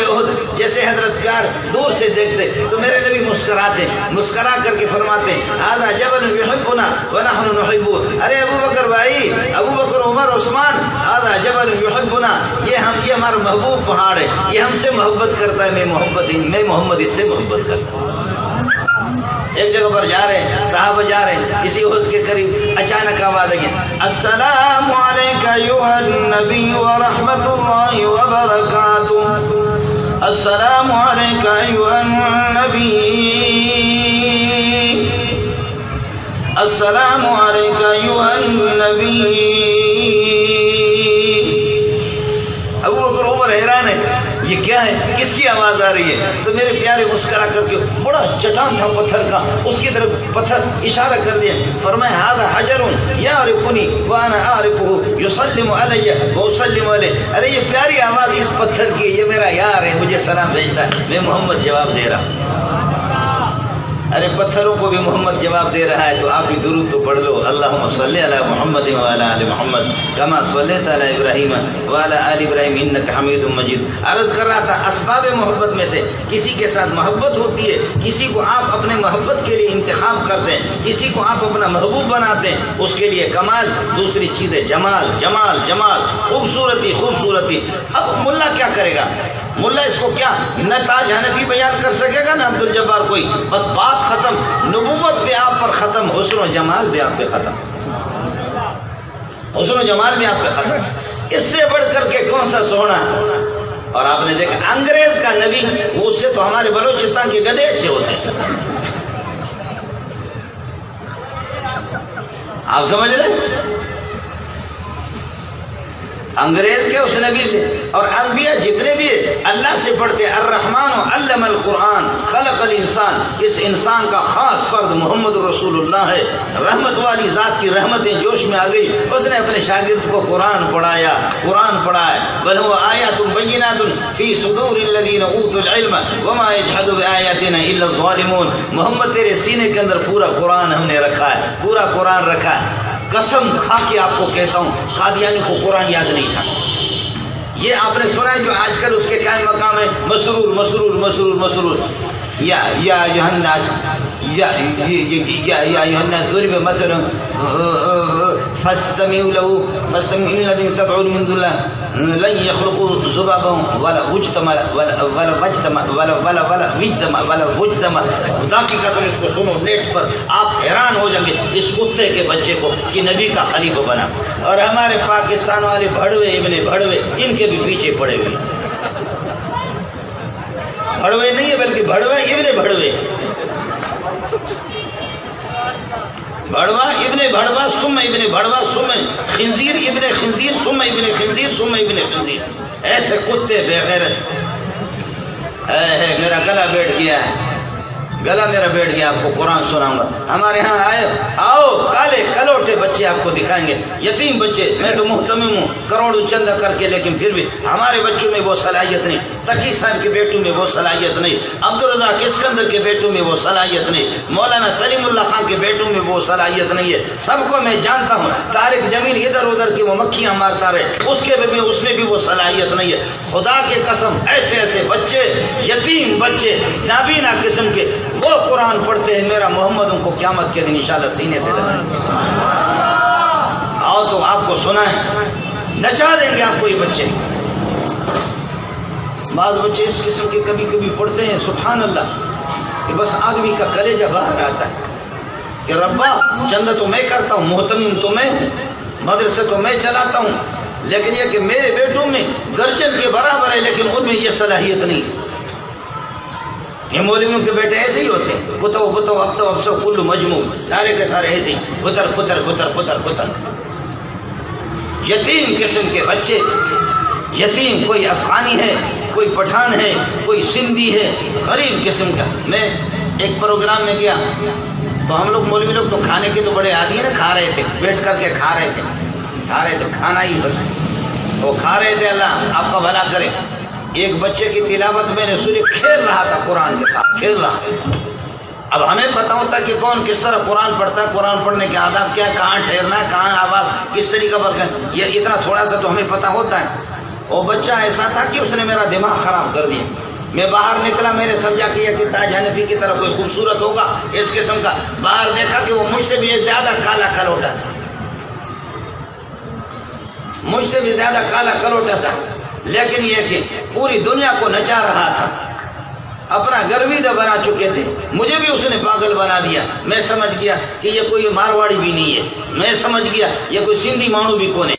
احد جیسے حضرت پیار دور سے دیکھتے تو میرے نبی مسکرا کر کے فرماتے ھذا جبل یحبنا ونحن نحبه. ارے ابو بکر بھائی، ابو بکر عمر عثمان، ھذا جبل یحبنا، یہ ہمارا محبوب پہاڑ ہے، یہ ہم سے محبت کرتا ہے، میں محمد اس سے محبت کرتا ہوں. ایک جگہ پر جا رہے ہیں، صحابہ جا رہے ہیں، کسی احد کے قریب اچانک آواز آئی السلام علیکہ ایھا النبی ورحمۃ اللہ وبرکاتہ. السلام علیکہ ایھا النبی، السلام علیکہ ایھا النبی. ابو بکر عمر حیران ہے یہ کیا ہے، کس کی آواز آ رہی ہے؟ تو میرے پیارے مسکرا کر کے، بڑا چٹان تھا پتھر کا، اس کی طرف پتھر اشارہ کر دیا، فرمایا ھذا حجر یعرفنی وانا اعرفہ یسلم علی واسلم علیہ. ارے یہ پیاری آواز اس پتھر کی، یہ میرا یار ہے، مجھے سلام بھیجتا ہے، میں محمد جواب دے رہا ہوں. ارے پتھروں کو بھی محمد جواب دے رہا ہے تو آپ بھی درود تو پڑھ لو. اللہم صلی علی محمد وعلی آل محمد کما صلیت علی ابراہیم وعلی آل ابراہیم انک حمید مجید. عرض کر رہا تھا اسباب محبت میں سے کسی کے ساتھ محبت ہوتی ہے, کسی کو آپ اپنے محبت کے لیے انتخاب کرتے ہیں, کسی کو آپ اپنا محبوب بناتے ہیں, اس کے لیے کمال. دوسری چیز ہے جمال, جمال جمال, خوبصورتی خوبصورتی. اب ملا کیا کرے گا؟ ملا اس کو کیا نہ تاج حنفی بیان کر سکے گا نہ عبد الجبار کوئی. بس بات ختم, نبوت بھی آپ پر ختم, حسن و جمال بھی آپ پہ ختم, حسن و جمال بھی آپ پہ ختم. اس سے بڑھ کر کے کون سا سونا. اور آپ نے دیکھا انگریز کا نبی, اس سے تو ہمارے بلوچستان کے گدھے اچھے ہوتے ہیں. آپ سمجھ رہے انگریز کے اس نبی سے. اور انبیاء جتنے بھی اللہ سے پڑھتے, الرحمن علم القرآن خلق الانسان, اس انسان کا خاص فرد محمد رسول اللہ ہے. رحمت والی ذات کی رحمتیں جوش میں آ گئی, اس نے اپنے شاگرد کو قرآن پڑھایا, قرآن پڑھایا. بل هو آیات بینات فی صدور الذین اوتوا العلم وما یجحد بآیاتنا الا الظالمون. محمد تیرے سینے کے اندر پورا قرآن ہم نے رکھا ہے, پورا قرآن رکھا ہے. قسم کھا کے آپ کو کہتا ہوں قادیانی کو قرآن یاد نہیں تھا. یہ آپ نے سنا ہے جو آج کل اس کے کیا مقام ہے, مسرور مسرور مسرور مسرور. یا ایھا الناس یا ایھا الناس ضرب مثل فاستمعوا له فاستمعوا الذين تدعون من دون الله لن يخلقوا ذبابا ولا اجتمع ولا اجتمع ولا اجتمع. خدا کی قسم اس کو سنو نیٹ پر, آپ حیران ہو جائیں گے اس کتے کے بچے کو کہ نبی کا خلیفہ بنا. اور ہمارے پاکستان والے بھڑوے ابن بھڑوے ان کے بھی پیچھے پڑے ہوئے. بھڑوے نہیں ہے بلکہ بھڑوے ابن بھڑوے, بھڑوا ابن بھڑوا ثم ابن بھڑوا ثم خنزیر ابن خنزیر ثم ابن خنزیر ثم ابن خنزیر. ایسے کتے بے غیرت. میرا گلا بیٹھ گیا ہے, گلا میرا بیٹھ گیا, آپ کو قرآن سناؤں گا. ہمارے ہاں آئے, آؤ کالے کلوٹے بچے آپ کو دکھائیں گے, یتیم بچے. میں تو محتمم ہوں کروڑوں چندہ کر کے, لیکن پھر بھی ہمارے بچوں میں وہ صلاحیت نہیں. تقی صاحب کے بیٹوں میں وہ صلاحیت نہیں, عبدالرزاق اسکندر کے بیٹوں میں وہ صلاحیت نہیں, مولانا سلیم اللہ خان کے بیٹوں میں وہ صلاحیت نہیں ہے. سب کو میں جانتا ہوں. طارق جمیل ادھر ادھر کی وہ مکھیاں مارتا رہے, اس میں بھی وہ صلاحیت نہیں ہے. خدا کے قسم ایسے ایسے بچے, یتیم بچے نابینا قسم کے, وہ قرآن پڑھتے ہیں. میرا محمد ان کو قیامت کے دن انشاءاللہ سینے سے لگائیں. آؤ تو آپ کو سنائیں, نچا دیں گے آپ کو یہ بچے. بعض بچے اس قسم کے کبھی کبھی پڑھتے ہیں سبحان اللہ کہ بس آدمی کا کلیجہ باہر آتا ہے کہ ربا چندہ تو میں کرتا ہوں, محتمم تو میں, مدرسے تو میں چلاتا ہوں, لیکن یہ کہ میرے بیٹوں میں درجن کے برابر ہے لیکن ان میں یہ صلاحیت نہیں. یہ مولویوں کے بیٹے ایسے ہی ہوتے ہیں, بتاؤ بتاؤ اب تو اب سب کلو مجموع سارے کے سارے ایسے ہی پتر پتر پتر پتر پتر. یتیم قسم کے بچے, یتیم, کوئی افغانی ہے, کوئی پٹھان ہے, کوئی سندھی ہے, غریب قسم کا. میں ایک پروگرام میں گیا تو ہم لوگ مولوی لوگ تو کھانے کے تو بڑے عادی ہیں نا, کھا رہے تھے بیٹھ کر کے, کھا رہے تھے کھانا ہی بس وہ کھا رہے تھے. اللہ آپ کا بھلا کرے. ایک بچے کی تلاوت میں نے سنی, کھیل رہا تھا قرآن کے ساتھ, کھیل رہا. اب ہمیں پتہ ہوتا کہ کون کس طرح قرآن پڑھتا ہے, قرآن پڑھنے کے آداب کیا, کہاں ٹھہرنا ہے, کہاں آواز کس طریقے پر کرنا, یہ اتنا تھوڑا سا تو ہمیں پتہ ہوتا ہے. وہ بچہ ایسا تھا کہ اس نے میرا دماغ خراب کر دیا. میں باہر نکلا, میں نے سمجھا کہ تاج حنفی کی طرح کوئی خوبصورت ہوگا اس قسم کا. باہر دیکھا کہ وہ مجھ سے بھی زیادہ کالا کلوٹا تھا, مجھ سے بھی زیادہ کالا کلوٹا تھا, لیکن یہ کہ پوری دنیا کو نچا رہا تھا. اپنا گرویدہ بنا چکے تھے, مجھے بھی اس نے پاگل بنا دیا. میں سمجھ گیا کہ یہ کوئی مارواڑی بھی نہیں ہے, میں سمجھ گیا یہ کوئی سندھی مانو بھی کونے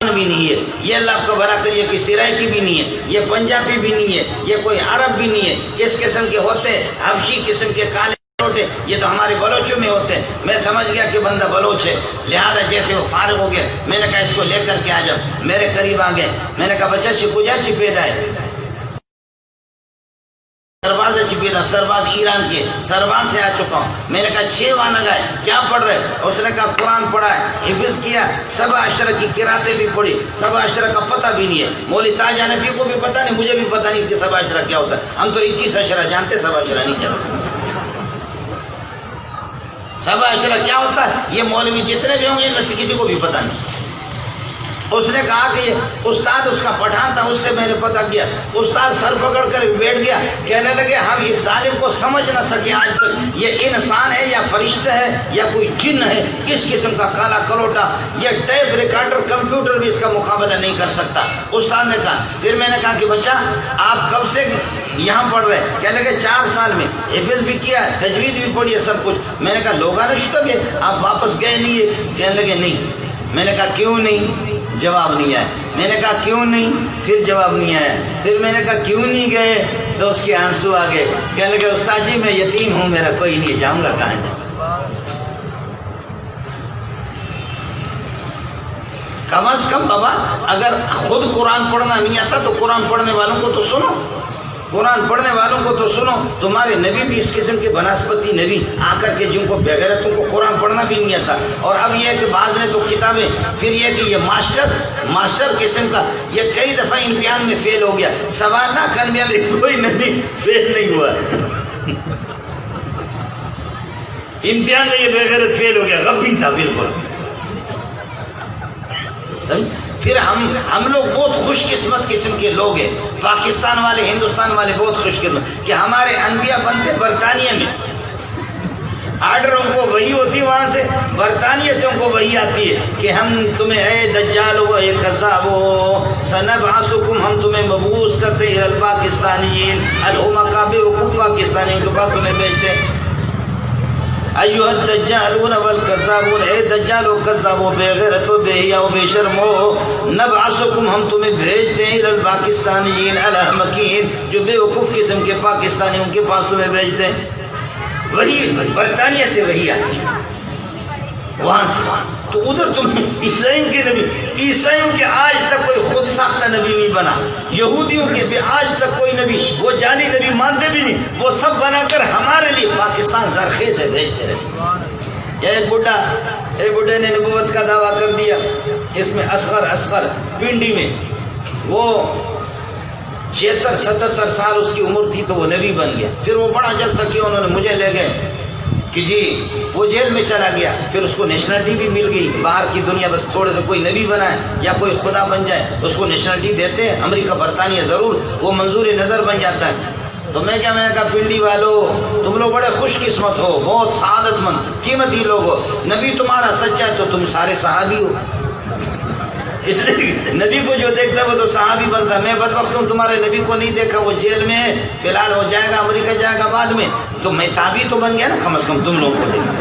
بھی نہیں ہے, یہ اللہ کو بنا کر یہ کوئی سرائکی بھی نہیں ہے, یہ پنجابی بھی نہیں ہے, یہ کوئی عرب بھی نہیں ہے. اس قسم کے ہوتے حبشی قسم کے کالے کلوٹے, یہ تو ہمارے بلوچوں میں ہوتے ہیں. میں سمجھ گیا کہ بندہ بلوچ ہے, لہذا جیسے وہ فارغ ہو گیا میں نے کہا اس کو لے کر کے آ جاؤ. میرے قریب آ گئے, میں نے کہا بچہ شکوجا چپیدا ہے, سرباز چپیدا, سرباز ایران کے, سرباز سے آ چکا ہوں. میں نے کہا 6 وہاں لگائے, کیا پڑھ رہے؟ اس نے کہا قرآن پڑھا ہے, حفظ کیا, 7 عشرہ کی قراتیں بھی پڑھی. 7 عشرہ کا پتہ بھی نہیں ہے, مولوی تاج حنفی کو بھی پتہ نہیں, مجھے بھی پتہ نہیں کہ 7 عشرہ کیا ہوتا ہے. ہم تو 21 عشرہ جانتے, 7 عشرہ نہیں جانتے. سبع عشرہ کیا ہوتا ہے؟ یہ مولوی جتنے بھی ہوں گے ان میں سے کسی کو بھی پتہ نہیں۔ اس نے کہا کہ استاد اس کا پٹھان تھا، اس سے میں نے پتہ کیا۔ استاد سر پکڑ کر بیٹھ گیا، کہنے لگے ہم اس ظالم کو سمجھ نہ سکے آج تک، یہ انسان ہے یا فرشتہ ہے یا کوئی جن ہے، کس قسم کا کالا کلوٹا، یہ ٹیپ ریکارڈر کمپیوٹر بھی اس کا مقابلہ نہیں کر سکتا۔ استاد نے کہا، پھر میں نے کہا کہ بچہ آپ کب سے یہاں پڑھ رہے؟ کہنے لگے 4 سال میں، حفظ بھی کیا، تجوید بھی پڑھی ہے، سب کچھ۔ میں نے کہا لوگا نشتہ گئے، آپ واپس گئے نہیں ہے؟ کہنے لگے نہیں۔ میں نے کہا کیوں نہیں؟ جواب نہیں آیا۔ میں نے کہا کیوں نہیں؟ پھر جواب نہیں آیا۔ پھر میں نے کہا کیوں نہیں گئے؟ تو اس کے آنسو آ گئے، کہنے لگے استاد جی میں یتیم ہوں، میرا کوئی نہیں، جاؤں گا کہاں جاؤں؟ کم از کم بابا اگر خود قرآن پڑھنا نہیں آتا تو قرآن پڑھنے والوں کو تو سنو، قرآن پڑھنے والوں کو تو سنو۔ تمہارے نبی بھی اس قسم کے بناسپتی نبی آ کر کے جن کو بغیرتوں کو قرآن پڑھنا بھی نہیں آتا، اور اب یہ کہ بعض نے تو کتابیں، پھر یہ کہ یہ ماسٹر قسم کا، یہ کئی دفعہ امتحان میں فیل ہو گیا۔ 1.25 انبیاء میں کوئی نبی فیل نہیں ہوا، امتحان میں یہ بغیرت فیل ہو گیا، غبی تھا بالکل۔ پھر ہم لوگ بہت خوش قسمت قسم کے لوگ ہیں، پاکستان والے، ہندوستان والے بہت خوش قسمت کہ ہمارے انبیاء بنتے برطانیہ میں، آرڈر ان کو وہی ہوتی وہاں سے، برطانیہ سے ان کو وہی آتی ہے کہ ہم تمہیں اے دجال و اے کذاب سنبعثکم، ہم تمہیں مبعوث کرتے ہیں الپاکستانیین الامقا بیوقوف پاکستانیوں کے پاس تمہیں بھیجتے ہیں۔ ایوہ الدجالون والکذابون، اے دجال و کذاب و بے غیرت و بے حیا و بے شرم ہو، نبعثکم، ہم تمہیں بھیجتے ہیں الپاکستانیین الاحمقین، جو بے وقوف قسم کے پاکستانیوں کے پاس تمہیں بھیجتے ہیں۔ وہی برطانیہ سے وہی آتی ہے، وہاں سے تو ادھر تم عیسائیوں کے نبی، عیسائیوں کے آج تک کوئی خود ساختہ نبی نہیں بنا، یہودیوں کے بھی آج تک کوئی نبی، وہ جعلی نبی مانتے بھی نہیں، وہ سب بنا کر ہمارے لیے پاکستان زرخیز سے بھیجتے رہے۔ ایک بڈھے نے نبوت کا دعویٰ کر دیا، اس میں اصغر پنڈی میں، وہ 76-77 سال اس کی عمر تھی تو وہ نبی بن گیا۔ پھر وہ بڑا جلسہ کیا، انہوں نے مجھے لے گئے کہ جی وہ جیل میں چلا گیا، پھر اس کو نیشنلٹی بھی مل گئی، باہر کی دنیا بس تھوڑے سے کوئی نبی بنائے یا کوئی خدا بن جائے اس کو نیشنلٹی دیتے ہیں، امریکہ برطانیہ ضرور، وہ منظور نظر بن جاتا ہے۔ تو میں کیا، میں کہا پنڈی والو تم لوگ بڑے خوش قسمت ہو، بہت سعادت مند قیمتی لوگ ہو، نبی تمہارا سچا ہے تو تم سارے صحابی ہو، اس لیے نبی کو جو دیکھتا ہے وہ تو صحابی بنتا ہے۔ میں بدبخت ہوں، تمہارے نبی کو نہیں دیکھا، وہ جیل میں ہے، فی الحال ہو جائے گا، امریکہ جائے گا بعد میں، تو میں تابعی تو بن گیا نا، کم از کم تم لوگ کو دیکھا،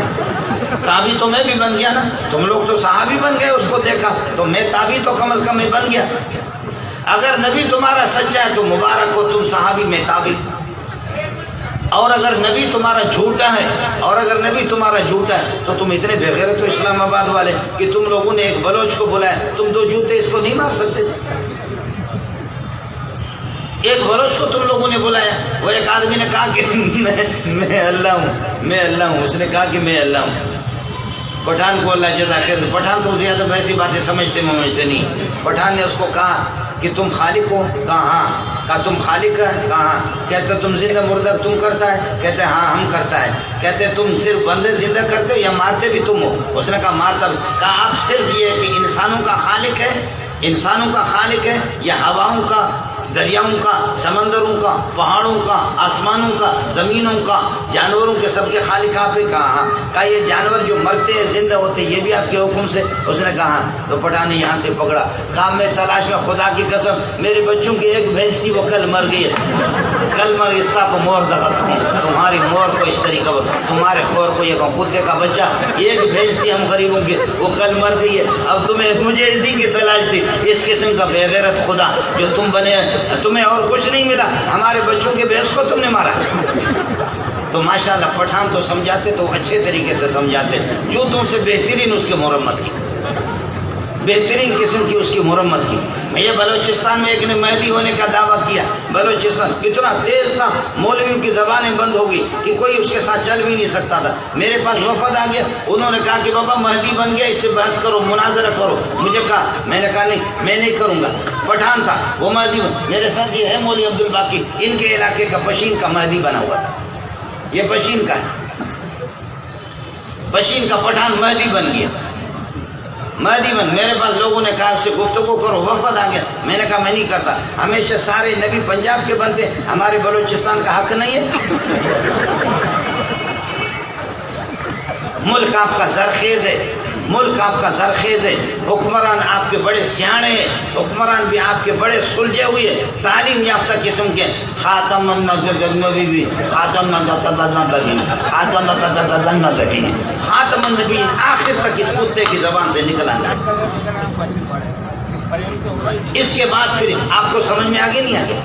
تابعی تو میں بھی بن گیا نا، تم لوگ تو صحابی بن گئے اس کو دیکھا، تو میں تابعی تو کم از کم میں بن گیا۔ اگر نبی تمہارا سچا ہے تو مبارک ہو، تم صحابی میں تابعی، اور اگر نبی تمہارا جھوٹا ہے تو تم اتنے بے غیرت ہو اسلام آباد والے کہ تم لوگوں نے ایک بلوچ کو بلایا، تم 2 جوتے اس کو نہیں مار سکتے تھے، ایک بلوچ کو تم لوگوں نے بلایا، وہ ایک آدمی نے کہا کہ میں اللہ ہوں، اس نے کہا کہ میں اللہ ہوں۔ پٹھان کو اللہ جزا خیر دے، پٹھان تو زیادہ ویسی باتیں سمجھتے نہیں، پٹھان نے اس کو کہا کہ تم خالق ہو؟ کہا ہاں۔ کہا تم خالق ہے؟ کہا ہاں۔ کہتے تم زندہ مردہ تم کرتا ہے؟ کہتے ہاں ہم کرتا ہے۔ کہتے تم صرف بندے زندہ کرتے ہو یا مارتے بھی تم ہو؟ اس نے کہا مارتا بھی۔ کہا آپ صرف یہ کہ انسانوں کا خالق ہے یا ہواؤں کا، دریاؤں کا، سمندروں کا، پہاڑوں کا، آسمانوں کا، زمینوں کا، جانوروں کے سب کے خالق آپ ہی؟ کہا ہاں۔ کہا یہ جانور جو مرتے ہیں زندہ ہوتے یہ بھی آپ کے حکم سے؟ اس نے کہا ہاں۔ تو پٹھان نے یہاں سے پکڑا، کہا میں تلاش میں، خدا کی قسم میرے بچوں کی ایک بھینس تھی وہ کل مر گئی ہے، کل مر اس کا مور دگا کہوں، تمہاری مور کو اس طریقہ، تمہارے خور کو یہ کہوں، کتے کا بچہ، ایک بھینس تھی ہم غریبوں کی وہ کل مر گئی ہے، اب مجھے اسی کی تلاش تھی۔ اس قسم کا بے غیرت خدا جو تم بنے، تمہیں اور کچھ نہیں ملا، ہمارے بچوں کے بھینس کو تم نے مارا۔ تو ماشاءاللہ پٹھان تو سمجھاتے تو اچھے طریقے سے سمجھاتے، جو تم سے بہترین اس کی مرمت کی، بہترین قسم کی اس کی مرمت کی۔ یہ بلوچستان میں ایک نے مہدی ہونے کا دعویٰ کیا، بلوچستان اتنا تیز تھا، مولویوں کی زبانیں بند ہو گئی کہ کوئی اس کے ساتھ چل بھی نہیں سکتا تھا۔ میرے پاس وفد آ گیا، انہوں نے کہا کہ بابا مہدی بن گیا، اس سے بحث کرو، مناظرہ کرو۔ مجھے کہا، میں نے کہا نہیں میں نہیں کروں گا، پٹھان تھا وہ مہدی بن، میرے ساتھ یہ ہے مولوی عبدالباقی، ان کے علاقے کا پشین کا مہدی بنا ہوا تھا، یہ پشین کا ہے۔ پشین کا پٹھان مہدی بن گیا، مہدی بن. میرے پاس لوگوں نے کہا اس سے گفتگو کرو، وفد آ گیا. میں نے کہا میں نہیں کرتا. ہمیشہ سارے نبی پنجاب کے بنتے، ہمارے بلوچستان کا حق نہیں ہے؟ ملک آپ کا زرخیز ہے، ملک آپ کا زرخیز ہے، حکمران آپ کے بڑے سیانے ہیں، حکمران بھی آپ کے بڑے سلجھے ہوئے، تعلیم یافتہ قسم کے. خاتم النبی خاتم النبی آخر تک اس کتے کی زبان سے نکلا. اس کے بعد پھر آپ کو سمجھ میں آگے نہیں آگے.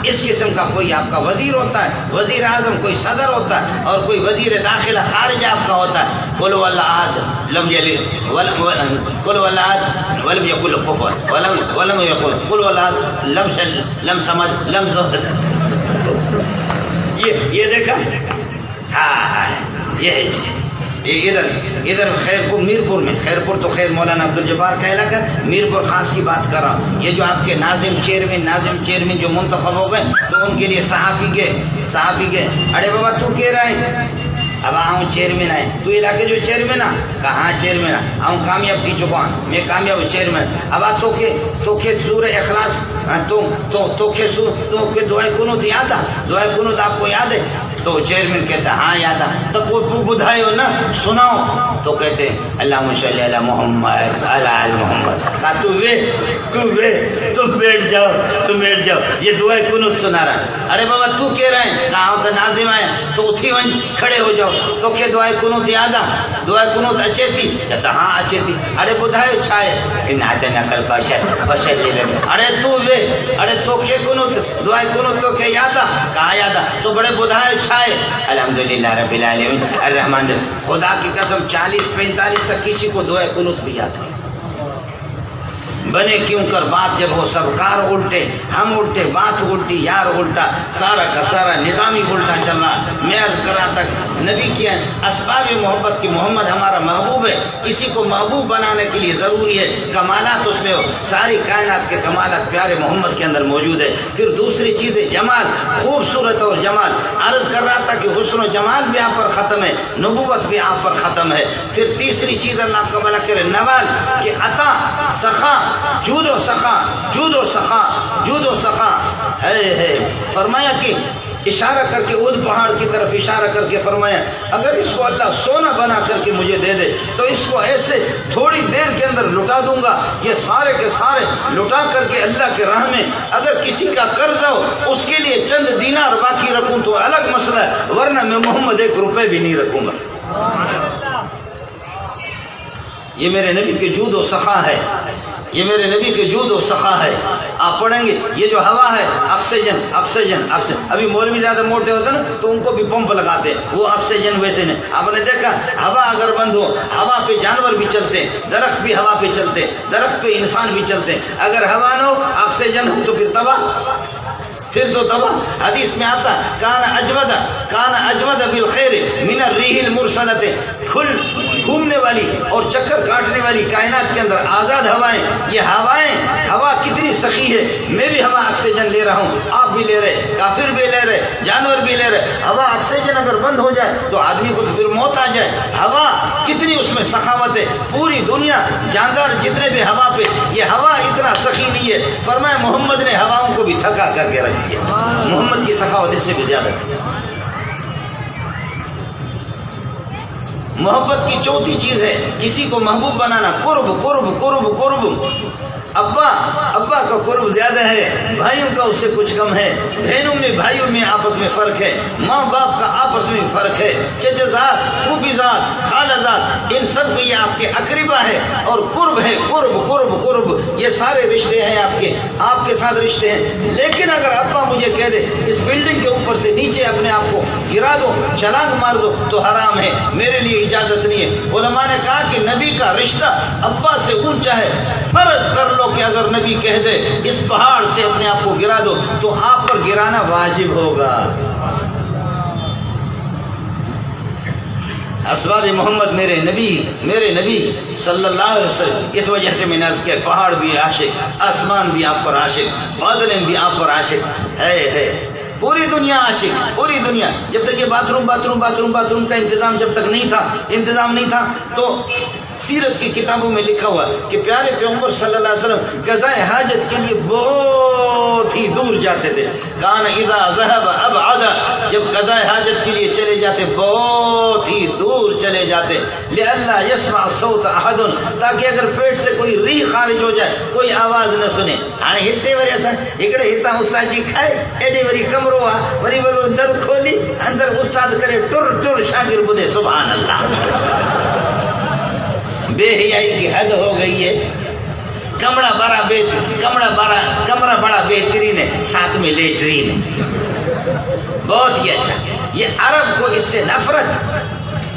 اس قسم کا کوئی آپ کا وزیر ہوتا ہے، وزیر اعظم، کوئی صدر ہوتا ہے، اور کوئی وزیر داخلہ خارجہ آپ کا ہوتا ہے. قل هو الله احد لم يلد قل هو الله احد ولم يكن له كفوا ولم يقل قل هو الله احد لم صمد لم یہ دیکھا. ہاں یہ ہے ادھر خیرپور میرپور میں، خیرپور تو خیر مولانا عبدالجبار کا علاقہ، میرپور خاص کی بات کر رہا ہوں. یہ جو آپ کے ناظم چیئرمین جو منتخب ہو گئے تو ان کے لیے صحافی کے ارے بابا تو کہہ رہا ہے اب آؤں چیئرمین آئے، تو علاقے جو چیئرمین کہاں چیئرمین آؤں کامیاب تھی چکا ہوں میں، کامیاب چیئرمین. اب تو کہ سورہ اخلاص تو کہ دعائے کنوت یاد آ، دعائے کنوت آپ کو یاد ہے؟ تو چیئرمین کہتا ہاں یاد آ. تو وہ بدھائے ہو نا، سناؤ. تو کہتے اللہم صلی علی محمد علی محمد. کہا تم بیٹھ جاؤ یہ دعائے کنوت سنا رہا. ارے بابا تو کہہ رہے ہیں کہاں تو ناظم آئے تو اتھی ون کھڑے ہو جاؤ. تو کہ دعائے کنوت یاد آ، دعائے کنوت اچھے تھی؟ کہتا ہاں اچھے تھی. ارے بدھائے چھائے ان ہاتھ نقل کا ارے تو کہ کنوت دعائے کنوت تو کہ یاد آ؟ کہاں یاد آ؟ تو بڑے بدھائے چھائے الحمدللہ رب العالمین الرحمن. خدا کی قسم 40-45 تک کسی کو دعائے کنوت بھی یاد نہیں. بنے کیوں کر بات جب ہو سب کار الٹے، ہم الٹے بات الٹی یار الٹا، سارا کا سارا نظامی الٹا چل رہا. میں عرض کرا تک نبی کی اسباب محبت کی محمد ہمارا محبوب ہے. کسی کو محبوب بنانے کے لیے ضروری ہے کمالات اس میں ہو. ساری کائنات کے کمالات پیارے محمد کے اندر موجود ہے. پھر دوسری چیز ہے جمال، خوبصورت اور جمال. عرض کر رہا تھا کہ حسن و جمال بھی آپ پر ختم ہے، نبوت بھی آپ پر ختم ہے. پھر تیسری چیز اللہ آپ کا بھلا کرے نوال، کہ عطا، سخا، جود و سخا ہے. فرمایا کہ اشارہ کر کے اود پہاڑ کی طرف اشارہ کر کے فرمایا اگر اس کو اللہ سونا بنا کر کے مجھے دے دے تو اس کو ایسے تھوڑی دیر کے اندر لٹا دوں گا. یہ سارے کے سارے لٹا کر کے اللہ کے راہ میں اگر کسی کا قرض ہو اس کے لیے چند دینار باقی رکھوں تو الگ مسئلہ ہے، ورنہ میں محمد 1 روپے بھی نہیں رکھوں گا. یہ میرے نبی کے جود و سخا ہے، یہ میرے نبی کے جود و سخا ہے. آپ پڑھیں گے یہ جو ہوا ہے آکسیجن. ابھی مولوی زیادہ موٹے ہوتے نا تو ان کو بھی پمپ لگاتے، وہ آکسیجن ویسے نہیں. آپ نے دیکھا ہوا اگر بند ہو، ہوا پہ جانور بھی چلتے، درخت بھی ہوا پہ چلتے، درخت پہ انسان بھی چلتے. اگر ہوا نہ ہو آکسیجن ہو تو پھر تباہ. حدیث میں آتا کان اجود بالخیر من الریح المرسلۃ. گھومنے والی اور چکر کاٹنے والی کائنات کے اندر آزاد ہوائیں. یہ ہوا کتنی سخی ہے. میں بھی ہوا آکسیجن لے رہا ہوں، آپ بھی لے رہے، کافر بھی لے رہے، جانور بھی لے رہے. ہوا آکسیجن اگر بند ہو جائے تو آدمی کو تو پھر موت آ جائے. ہوا کتنی اس میں سخاوت ہے. پوری دنیا جاندار جتنے بھی ہوا پہ، یہ ہوا اتنا سخی نہیں ہے. فرمایا محمد نے ہواؤں کو بھی تھکا کر کے رکھ دیا. محمد کی سخاوت اس سے بھی زیادہ ہے. محبت کی چوتھی چیز ہے کسی کو محبوب بنانا، قرب. ابا کا قرب زیادہ ہے، بھائیوں کا اس سے کچھ کم ہے. بہنوں میں بھائیوں میں آپس میں فرق ہے، ماں باپ کا آپس میں فرق ہے، چچا زاد، پھوپھی زاد، خالہ زاد، ان سب کو یہ آپ کے اقربا ہے. اور قرب ہے، قرب یہ سارے رشتے ہیں آپ کے ساتھ رشتے ہیں. لیکن اگر ابا مجھے کہہ دے اس بلڈنگ کے اوپر سے نیچے اپنے آپ کو گرا دو، چھلانگ مار دو تو حرام ہے، میرے لیے اجازت نہیں ہے. علماء نے کہا کہ نبی کا رشتہ ابا سے اونچا ہے. فرض کر لو کہ اگر نبی کہہ دے اس پہاڑ سے اپنے آپ کو گرا دو تو آپ پر گرانا واجب ہوگا. اسباب محمد میرے نبی صلی اللہ علیہ وسلم. اس وجہ سے میں نے عرض کیا پہاڑ بھی عاشق، آسمان بھی آپ پر عاشق، بادلیں بھی آپ پر عاشق ہے. پوری دنیا عاشق، پوری دنیا. جب تک یہ باتھ روم کا انتظام جب تک نہیں تھا تو سیرت کی کتابوں میں لکھا ہوا کہ پیارے پیغمبر صلی اللہ علیہ وسلم قضاء حاجت کے لیے بہت ہی دور جاتے تھے. کان اذا ذهب ابعد، جب قضاء حاجت کے لیے چلے جاتے بہت ہی دور چلے جاتے. لئلا يسمع صوت احد، تاکہ اگر پیٹ سے کوئی ریح خارج ہو جائے کوئی آواز نہ سنے. ہاں ہتے وری اسا ایکڑے ہتا استاد جی کھائے ایڈی وری کمرو آ وری ورو در کھولی اندر استاد کرے ٹر شاگرد بدے. سبحان اللہ، بے حیائی کی حد ہو گئی ہے. کمرہ بڑا بہترین ہے، ساتھ میں لیٹرین ہے، بہت ہی اچھا. یہ عرب کو اس سے نفرت.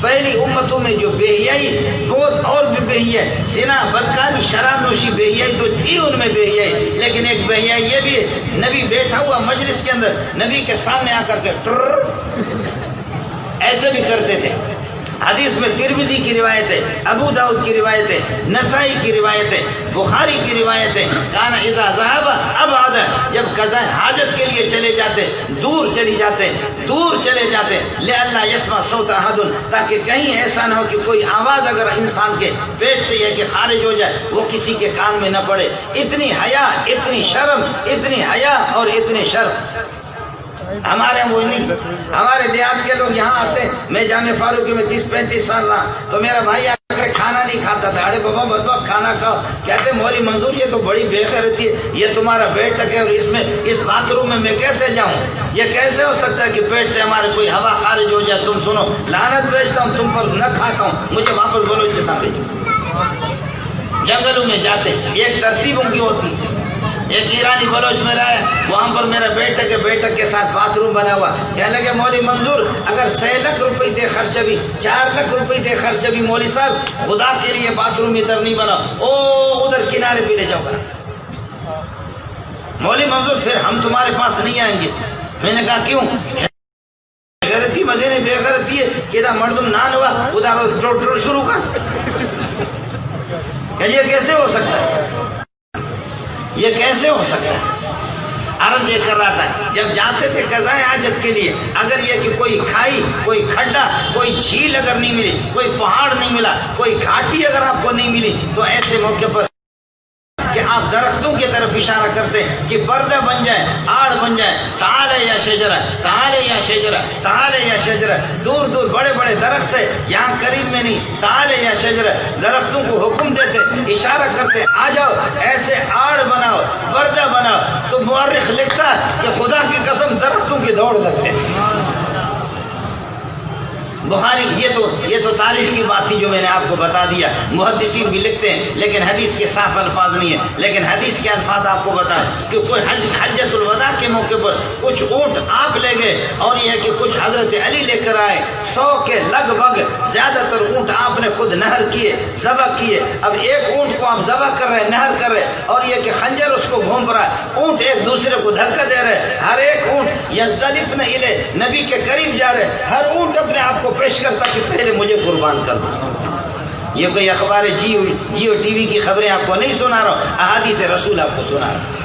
پہلی امتوں میں جو بے حیائی بہت اور بھی بے حیائی، زنا، بدکاری، شراب نوشی، بے حیائی تو تھی ان میں بے حیائی. لیکن ایک بے حیائی یہ بھی ہے، نبی بیٹھا ہوا مجلس کے اندر نبی کے سامنے آ کر کے ایسے بھی کرتے تھے. حدیث میں ترمذی کی روایت ہے، ابو داؤد کی روایت ہے، نسائی کی روایت ہے، بخاری کی روایت ہے. کان اذا ذهب ابعد، جب قضاء حاجت کے لیے چلے جاتے دور چلے جاتے. لئلا يسمع صوت احد، تاکہ کہیں ایسا نہ ہو کہ کوئی آواز اگر انسان کے پیٹ سے یہ کہ خارج ہو جائے وہ کسی کے کان میں نہ پڑے. اتنی حیا، اتنی شرم، اتنی حیا اور اتنی شرم. ہمارے وہ نہیں، ہمارے دیہات کے لوگ یہاں آتے. میں جامع فاروقی میں 30-35 سال رہا تو میرا بھائی آ کے کھانا نہیں کھاتا تھا. ارے بابا بدبا کھانا کھاؤ. کہتے مولوی منظور یہ تو بڑی بے غیرتی ہے، یہ تمہارا بیٹک ہے اور اس باتھ روم میں کیسے جاؤں؟ یہ کیسے ہو سکتا ہے کہ پیٹ سے ہمارے کوئی ہوا خارج ہو جائے؟ تم سنو، لعنت بھیجتا ہوں تم پر، نہ کھاتا ہوں، مجھے واپس بلوچستان بھیجو. جنگلوں میں جاتے ایک ترتیب ان کی ہوتی. ایک ایرانی بلوچ میں رہا ہے، وہاں پر میرا بیٹک کے ساتھ باتھ روم بنا ہوا. کہنے لگے مولوی منظور اگر 6 لاکھ روپے دے خرچہ بھی، 4 لاکھ روپے دے خرچہ بھی مولوی صاحب خدا کے لیے باتھ روم ادھر نہیں بنا، ادھر کنارے پہ لے جاؤ بنا. مولوی منظور پھر ہم تمہارے پاس نہیں آئیں گے. میں نے کہا کیوں؟ غیرتی مزے نے بے غیرتی ہے کہ ادھر مردم نان ہوا ادھر ٹوٹر شروع کر. یہ کیسے ہو سکتا ہے؟ یہ کیسے ہو سکتا ہے؟ عرض یہ کر رہا تھا جب جاتے تھے قضاء حاجت کے لیے، اگر یہ کہ کوئی کھائی، کوئی کھڈا، کوئی جھیل اگر نہیں ملی، کوئی پہاڑ نہیں ملا، کوئی گھاٹی اگر آپ کو نہیں ملی، تو ایسے موقع پر کہ آپ درختوں کی طرف اشارہ کرتے کہ پردہ بن جائے، آڑ بن جائے. تعالی یا شجرہ، تعالی یا شجرہ، تعالی یا شجرہ. دور دور بڑے بڑے درخت ہے، یہاں قریب میں نہیں. تعالی یا شجرہ، درختوں کو حکم دیتے، اشارہ کرتے آ جاؤ، ایسے آڑ بناؤ، پردہ بناؤ. تو مورخ لکھتا ہے کہ خدا کی قسم درختوں کی دوڑ لگتے. بخاری یہ تو تاریخ کی بات تھی جو میں نے آپ کو بتا دیا. محدثین بھی لکھتے ہیں لیکن حدیث کے صاف الفاظ نہیں ہیں. لیکن حدیث کے الفاظ آپ کو بتائیں کہ کوئی حجۃ الوداع کے موقع پر کچھ اونٹ آپ لے گئے اور یہ کہ کچھ حضرت علی لے کر آئے. 100 کے لگ بھگ زیادہ تر اونٹ آپ نے خود نہر کیے، ذبح کیے. اب ایک اونٹ کو آپ ذبح کر رہے، نہر کر رہے، اور یہ کہ خنجر اس کو گھوم رہا ہے، اونٹ ایک دوسرے کو دھکا دے رہے. ہر ایک اونٹ یزدلف نہ الے، نبی کے قریب جا رہے. ہر اونٹ اپنے آپ کو پیش کرتا کہ پہلے مجھے قربان کر دو. یہ کوئی اخبار جیو ٹی وی کی خبریں آپ کو نہیں سنا رہا ہوں، احادیث رسول آپ کو سنا رہا ہوں.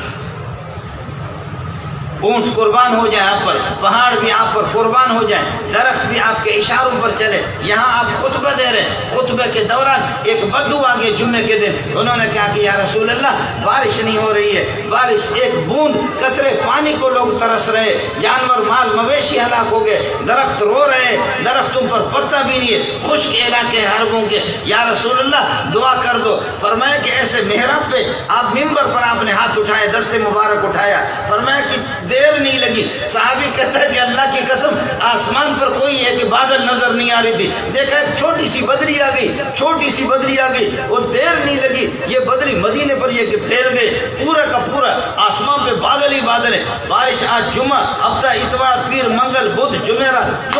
اونٹ قربان ہو جائیں آپ پر، پہاڑ بھی آپ پر قربان ہو جائیں، درخت بھی آپ کے اشاروں پر چلے. یہاں آپ خطبہ دے رہے ہیں، خطبے کے دوران ایک بدو آگے جمعے کے دن انہوں نے کہا کہ یا رسول اللہ بارش نہیں ہو رہی ہے، بارش ایک بوند قطرے پانی کو لوگ ترس رہے، جانور مال مویشی ہلاک ہو گئے، درخت رو رہے، درختوں پر پتا بھی نہیں ہے، خشک علاقے حربوں کے. یا رسول اللہ دعا کر دو. فرمایا کہ ایسے محراب پہ آپ ممبر پر آپ نے ہاتھ اٹھائے، دست مبارک اٹھایا. فرمایا کہ دیر نہیں لگی. صحابی کہتا ہے کہ اللہ کی قسم آسمان پر کوئی ہے کہ بادل نظر نہیں آ رہی تھی، دیکھا ایک چھوٹی سی بدلی آ گئی، چھوٹی سی بدلی آ گئی، وہ دیر نہیں لگی، یہ بدلی مدینے پر یہ کہ پھیل گئے، پورا کا پورا آسمان پہ بادل ہی بادل ہے. بارش آج جمعہ، ہفتہ اتوار، پیر، منگل، بدھ، جمعرات،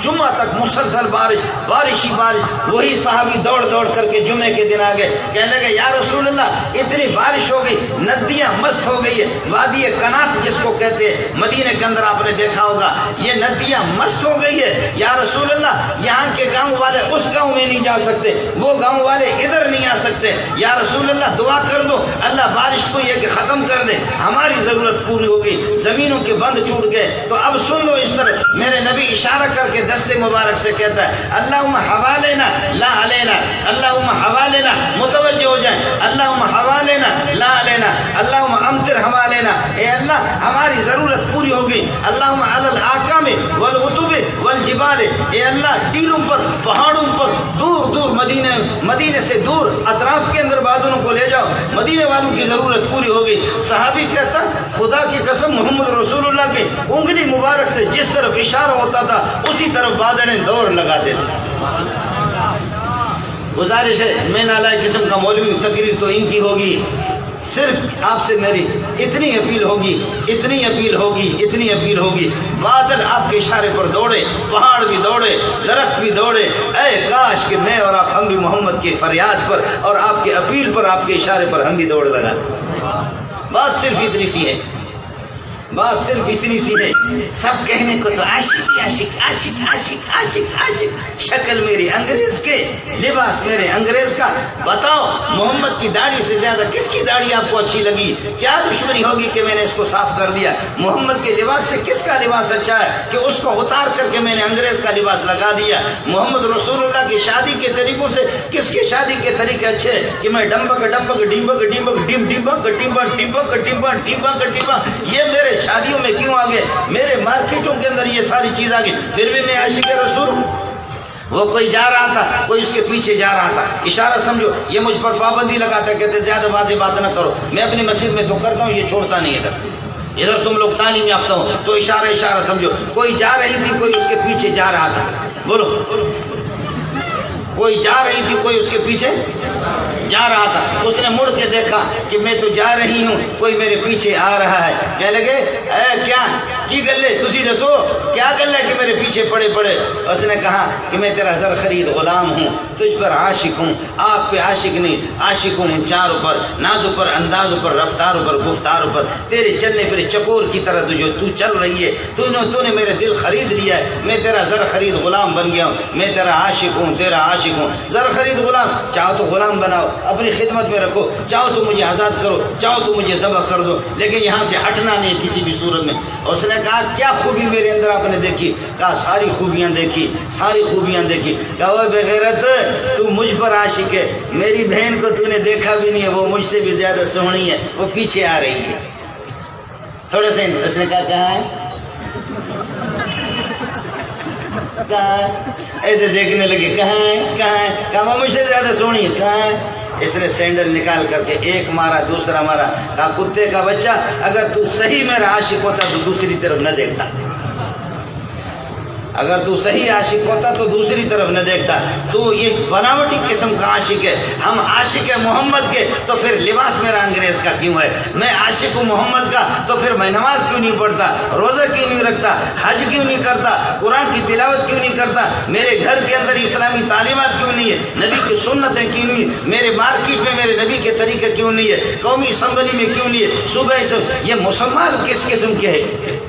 جمعہ تک مسلسل بارش ہی بارش. وہی صحابی دوڑ کر کے جمعے کے دن آ گئے، کہنے لگے یا رسول اللہ اتنی بارش ہو گئی، ندیاں مست ہو گئی ہے. وادی کنات جس کو کہتے ہیں، مدینے کے اندر آپ نے دیکھا ہوگا، یہ ندیاں مست ہو گئی ہے. یا رسول اللہ یہاں کے گاؤں والے اس گاؤں میں نہیں جا سکتے، وہ گاؤں والے ادھر نہیں آ سکتے. یا رسول اللہ دعا کر دو اللہ بارش کو یہ کہ ختم کر دے. ہماری ضرورت پوری ہوگی. زمینوں کے بند ٹوٹ گئے تو اب سن لو اس طرح میرے نبی اشارہ کر کے دست مبارک سے کہتا ہے اللہم حوالنا لا علینا, اللہم حوالنا, متوجہ ہو جائیں, اللہم حوالنا لا علینا, اللہم امطر حوالنا, اے اللہ ہماری ضرورت پوری ہوگی. اللہم علی الاکام والغتب والجبال, اے اللہ ٹیلوں پر, پہاڑوں پر, دور دور مدینے سے دور اطراف کے اندر بادلوں کو لے جاؤ, مدینے والوں کی ضرورت پوری ہوگی. صحابی کہتا خدا کی قسم محمد رسول اللہ کی انگلی مبارک سے جس طرف اشارہ ہوتا تھا اسی طرف بادلیں دور لگاتے تھے. گزارش ہے میں نالائق قسم کا مولوی, تقریر تو ان کی ہوگی, صرف آپ سے میری اتنی اپیل ہوگی, بادل آپ کے اشارے پر دوڑے, پہاڑ بھی دوڑے, درخت بھی دوڑے, اے کاش کہ میں اور آپ ہم بھی محمد کی فریاد پر اور آپ کے اپیل پر, آپ کے اشارے پر ہم بھی دوڑ لگا. بات صرف اتنی سی ہے, سب کہنے کو تو عاشق, شکل میری انگریز کے, لباس میرے انگریز کا. بتاؤ محمد کی داڑھی سے زیادہ کس کی داڑھی آپ کو اچھی لگی؟ کیا دشمنی ہوگی کہ میں نے اس کو صاف کر دیا؟ محمد کے لباس سے کس کا لباس اچھا ہے کہ اس کو اتار کر کے میں نے انگریز کا لباس لگا دیا؟ محمد رسول اللہ کی شادی کے طریقوں سے کس کی شادی کے طریقے اچھے کہ میں یہ میرے شادیوں میں کیوں آ گئے, میرے مارکیٹوں کے اندر یہ ساری چیز آ گئی, پھر بھی میں عاشق رسول ہوں. وہ کوئی جا رہا تھا, کوئی اس کے پیچھے جا رہا تھا, اشارہ سمجھو, یہ مجھ پر پابندی لگاتا, کہتے زیادہ واضح بات نہ کرو. میں اپنی مسجد میں تو کرتا ہوں, یہ چھوڑتا نہیں ادھر تم لوگ تعلیم یافتہ ہو تو اشارہ سمجھو. کوئی جا رہی تھی, کوئی اس کے پیچھے جا رہا تھا, بولو, کوئی جا رہی تھی, کوئی اس کے پیچھے جا رہا تھا. اس نے مڑ کے دیکھا کہ میں تو جا رہی ہوں, کوئی میرے پیچھے آ رہا ہے. کہنے لگے اے کیا کی گلے, تسی دسو کیا گل ہے کہ میرے پیچھے پڑے. اس نے کہا کہ میں تیرا زر خرید غلام ہوں, تجھ پر عاشق ہوں. آپ پہ عاشق نہیں, عاشق ہوں چاروں پر, نازوں پر, اندازوں پر, رفتاروں پر, گفتاروں پر, تیرے چلنے پر چکور کی طرح جو تو چل رہی ہے, تو نے میرے دل خرید لیا ہے. میں تیرا زر خرید غلام بن گیا ہوں, میں تیرا عاشق ہوں, زر خرید غلام. چاہو تو غلام بناؤ, اپنی خدمت میں رکھو, چاہو تو مجھے آزاد کرو, چاہو تو مجھے ذبح کر دو, لیکن یہاں سے ہٹنا نہیں کسی بھی صورت میں. اس نے کہا کیا خوبی میرے اندر آپ نے دیکھی؟ کہا ساری خوبیاں دیکھی. کہا وہ بغیرت, تو مجھ پر عاشق ہے, میری بہن کو تو نے دیکھا بھی نہیں ہے, وہ مجھ سے بھی زیادہ سونی ہے, وہ پیچھے آ رہی ہے. تھوڑے سے اس نے کہا ایسے دیکھنے لگے, کہاں وہ مجھ سے زیادہ سونی ہے, کہاں ہے؟ اس نے سینڈل نکال کر کے ایک مارا, دوسرا مارا. کہا کتے کا بچہ, اگر تو صحیح میرا عاشق ہوتا تو دوسری طرف نہ دیکھتا, اگر تو صحیح عاشق ہوتا تو دوسری طرف نہ دیکھتا. تو یہ بناوٹی قسم کا عاشق ہے. ہم عاشق ہے محمد کے تو پھر لباس میرا انگریز کا کیوں ہے؟ میں عاشق ہوں محمد کا تو پھر میں نماز کیوں نہیں پڑھتا, روزہ کیوں نہیں رکھتا, حج کیوں نہیں کرتا, قرآن کی تلاوت کیوں نہیں کرتا, میرے گھر کے اندر اسلامی تعلیمات کیوں نہیں ہے, نبی کی سنتیں کیوں نہیں, میرے مارکیٹ میں میرے نبی کے طریقے کیوں نہیں ہے, قومی اسمبلی میں کیوں نہیں ہے, صبح سے یہ مسلمان کس قسم کے ہے؟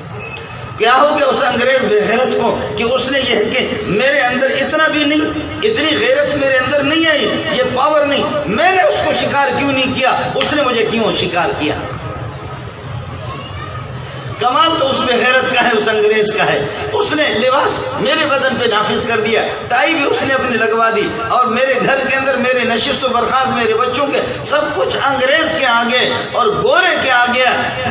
کیا ہو گیا اس انگریز بے غیرت کو کہ اس نے یہ کہ میرے اندر اتنا بھی نہیں, اتنی غیرت میرے اندر نہیں آئی, یہ پاور نہیں, میں نے اس کو شکار کیوں نہیں کیا, اس نے مجھے کیوں شکار کیا؟ کمال تو اس بے غیرت کا ہے, اس انگریز کا ہے. اس نے لباس میرے بدن پہ نافذ کر دیا, ٹائی بھی اس نے اپنی لگوا دی, اور میرے گھر کے اندر میرے نشست و برخاست, میرے بچوں کے سب کچھ انگریز کے آگے اور گورے کے آگے.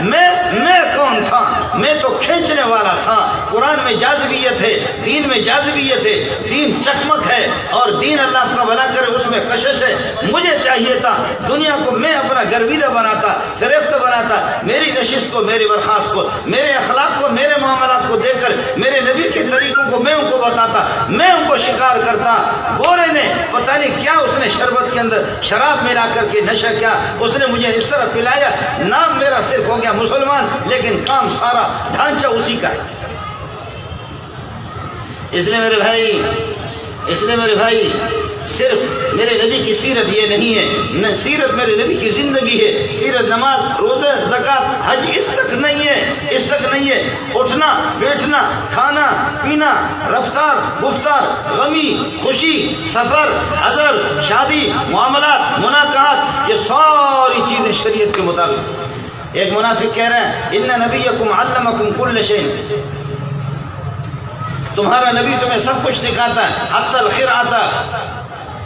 میں کون تھا؟ میں تو کھینچنے والا تھا. قرآن میں جاذبیت ہے, دین میں جاذبیت ہے, دین چکمک ہے, اور دین اللہ کا بنا کرے اس میں کشش ہے. مجھے چاہیے تھا دنیا کو میں اپنا گرویدہ بناتا, فریفتہ بناتا, میری نشست کو, میری برخاست کو, میرے اخلاق کو, میرے معاملات کو دیکھ کر میرے نبی کے طریقوں کو میں ان کو بتاتا, میں ان کو شکار کرتا. گورے نے پتہ نہیں کیا, اس نے شربت کے اندر شراب ملا کر کے نشہ کیا, اس نے مجھے اس طرح پلایا, نام میرا صرف ہو گیا مسلمان, لیکن کام سارا ڈھانچہ اسی کا ہے. اس لیے میرے بھائی صرف میرے نبی کی سیرت یہ نہیں ہے, سیرت میرے نبی کی زندگی ہے. سیرت نماز, روزہ, زکوٰۃ, حج اس تک نہیں ہے. اٹھنا بیٹھنا, کھانا پینا, رفتار گفتار, غمی خوشی, سفر حضر, شادی, معاملات, مناقحات, یہ ساری چیزیں شریعت کے مطابق. ایک منافق کہہ رہے ہیں ان نبیکم علمکم کل شیء، تمہارا نبی تمہیں سب کچھ سکھاتا ہے، حتی الخرعۃ،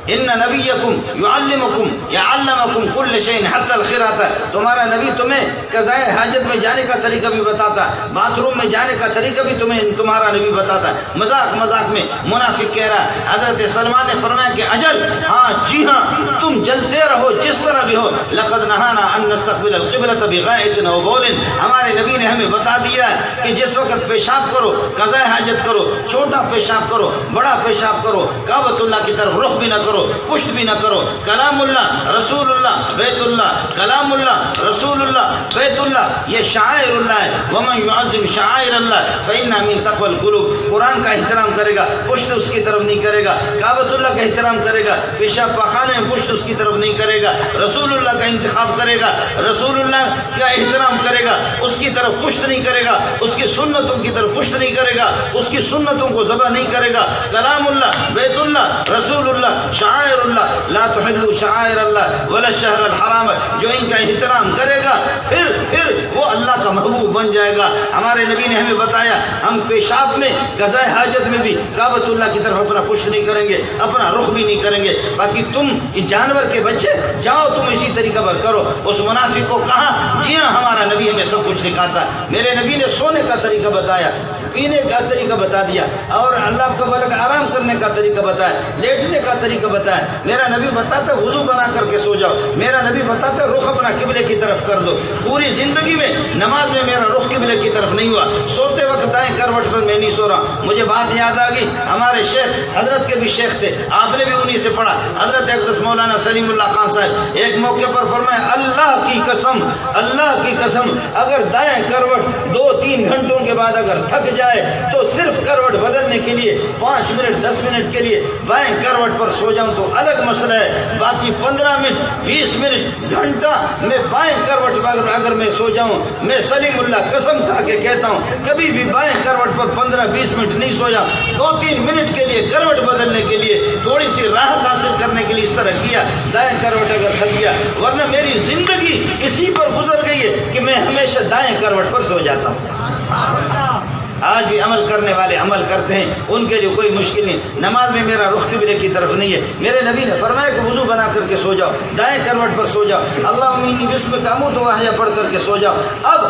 ان نبیکم یعلمکم یا علمکم کل شیء حتی الخرعۃ، تمہارا نبی تمہیں قضاء حاجت میں جانے کا طریقہ بھی بتاتا ہے، باتھ روم میں جانے کا طریقہ بھی تمہارا نبی بتاتا ہے۔ مذاق میں منافق کہہ رہا ہے۔ حضرت سلمان نے فرمایا کہ اجل، ہاں جی ہاں، تم جلتے رہو جس طرح بھی ہو، لقد نہانا ان نستقبل القبلۃ بغائط او بول، ہمارے نبی نے ہمیں بتا دیا ہے کہ جس وقت پیشاب کرو، قضاء حاجت کرو، چھوٹا پیشاب کرو، بڑا پیشاب کرو، کعبۃ اللہ کی طرف رخ بھی نہ کرو، پشت بھی نہ کرو، کلام اللہ رسول اللہ بیت اللہ، کلام اللہ رسول اللہ بیت اللہ، یہ شعائر اللہ ہے۔ ومن يعظم شعائر اللہ فإنها من تقوى القلوب، قرآن کا احترام کرے گا، پشت اس کی طرف نہیں کرے گا، کعبۃ اللہ کا احترام کرے گا، پیشاب پاخانے میں پشت اس کی طرف نہیں کرے گا، رسول اللہ کا انتخاب کرے گا، رسول اللہ کا احترام کرے گا، اس کی طرف پشت نہیں کرے گا، اس کی سنتوں کی طرف پشت نہیں کرے گا، اس کی سنتوں کو ذبح نہیں کرے گا، کلام اللہ بیت اللہ رسول اللہ شعائر اللہ، لا تحلوا شعائر اللہ ولا الشہر الحرام، جو ان کا احترام کرے گا پھر وہ اللہ کا محبوب بن جائے گا۔ ہمارے نبی نے ہمیں بتایا ہم پیشاب میں قضاء حاجت میں بھی کعبۃ اللہ کی طرف اپنا پشت نہیں کریں گے، اپنا رخ بھی نہیں کریں گے۔ باقی تم جانور کے بچے جاؤ تم اسی طریقہ پر کرو۔ اس منافق کو کہا جی ہاں ہمارا نبی ہمیں سب کچھ سکھاتا ہے، میرے نبی نے سونے کا طریقہ بتایا، پینے کا طریقہ بتا دیا، اور اللہ کا بلک آرام کرنے کا طریقہ بتایا، لیٹنے کا طریقہ بتایا۔ میرا نبی بتاتا ہے وضو بنا کر کے سو جاؤ، میرا نبی بتاتا ہے رخ اپنا قبلے کی طرف کر دو۔ پوری زندگی میں نماز میں میرا رخ قبلے کی طرف نہیں ہوا، سوتے وقت دائیں کروٹ پر میں نہیں سو رہا۔ مجھے بات یاد آ گئی، ہمارے شیخ حضرت کے بھی شیخ تھے، آپ نے بھی انہی سے پڑھا، حضرت اقدس مولانا سلیم اللہ خان صاحب ایک موقع پر فرمایا اللہ کی قسم اگر دائیں کروٹ 2-3 گھنٹوں کے بعد اگر تھک جائے تو صرف کروٹ بدلنے کے لیے 5 منٹ 10 منٹ کے لیے بائیں کروٹ پر سو جاؤں تو الگ مسئلہ ہے، باقی 15 منٹ 20 منٹ گھنٹہ میں بائیں کروٹ پر اگر میں سو جاؤں، میں سلیم اللہ قسم کھا کے کہتا ہوں کبھی بھی بائیں کروٹ پر 15-20 منٹ نہیں سویا۔ 2-3 منٹ کے لیے کروٹ بدلنے کے لیے تھوڑی سی راحت حاصل کرنے کے لیے اس طرح کیا، دائیں کروٹ اگر تھک گیا، ورنہ میری زندگی اسی پر گزر گئی ہے کہ میں ہمیشہ دائیں کروٹ پر سو جاتا ہوں۔ آج بھی عمل کرنے والے عمل کرتے ہیں، ان کے لیے کوئی مشکل نہیں۔ نماز میں میرا رخ قبلے کی طرف نہیں ہے، میرے نبی نے فرمایا کہ وضو بنا کر کے سو جاؤ، دائیں کروٹ پر سو جاؤ، اللہم انی بسمک اموت واحیا پڑھ کر کے سو جاؤ۔ اب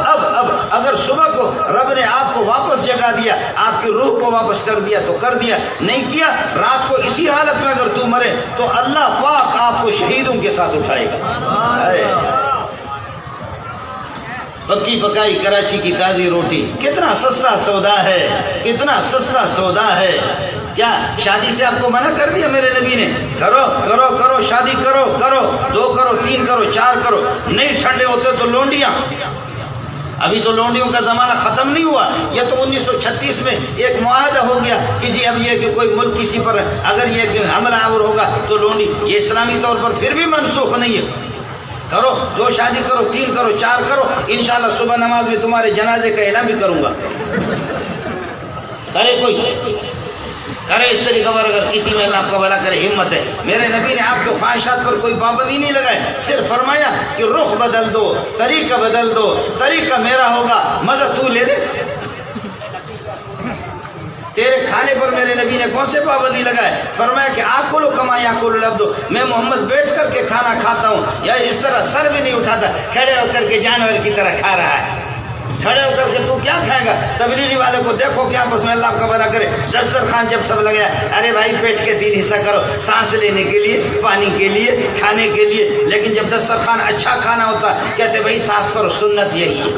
اگر صبح کو رب نے آپ کو واپس جگا دیا، آپ کی روح کو واپس کر دیا تو کر دیا، نہیں کیا رات کو اسی حالت میں اگر تو مرے تو اللہ پاک آپ کو شہیدوں کے ساتھ اٹھائے گا۔ پکی پکائی کراچی کی تازی روٹی کتنا سستا سودا ہے، کتنا سستا سودا ہے۔ کیا شادی سے آپ کو منع کر دیا میرے نبی نے؟ کرو شادی کرو 2 کرو 3 کرو 4 کرو، نہیں ٹھنڈے ہوتے تو لونڈیاں۔ ابھی تو لونڈیوں کا زمانہ ختم نہیں ہوا، یہ تو 1936 میں ایک معاہدہ ہو گیا کہ جی اب یہ کہ کوئی ملک کسی پر اگر یہ حملہ آور ہوگا تو لونڈی، یہ اسلامی طور پر پھر بھی منسوخ نہیں ہے۔ کرو 2 شادی کرو 3 کرو 4 کرو، انشاءاللہ صبح نماز میں تمہارے جنازے کا اعلان بھی کروں گا۔ کرے کوئی کرے اس طریقہ پر، اگر کسی میں اللہ آپ کا بھلا کرے ہمت ہے۔ میرے نبی نے آپ کو خواہشات پر کوئی پابندی نہیں لگائے، صرف فرمایا کہ رخ بدل دو، طریقہ بدل دو، طریقہ میرا ہوگا، مزہ تو لے لے۔ تیرے کھانے پر میرے نبی نے کون سے پابندی لگائے؟ فرمایا کہ آکلو کما یاکل العبد، میں محمد بیٹھ کر کے کھانا کھاتا ہوں، یا اس طرح سر بھی نہیں اٹھاتا، کھڑے ہو کر کے جانور کی طرح کھا رہا ہے۔ کھڑے ہو کر کے تو کیا کھائے گا؟ تبلیغی والے کو دیکھو کہ آپس میں اللہ کا بھلا کرے، دسترخوان جب سب لگایا، ارے بھائی پیٹ کے 3 حصہ کرو، سانس لینے کے لیے، پانی کے لیے، کھانے کے لیے، لیکن جب دسترخوان اچھا کھانا ہوتا کہتے بھائی صاف کرو، سنت یہی ہے،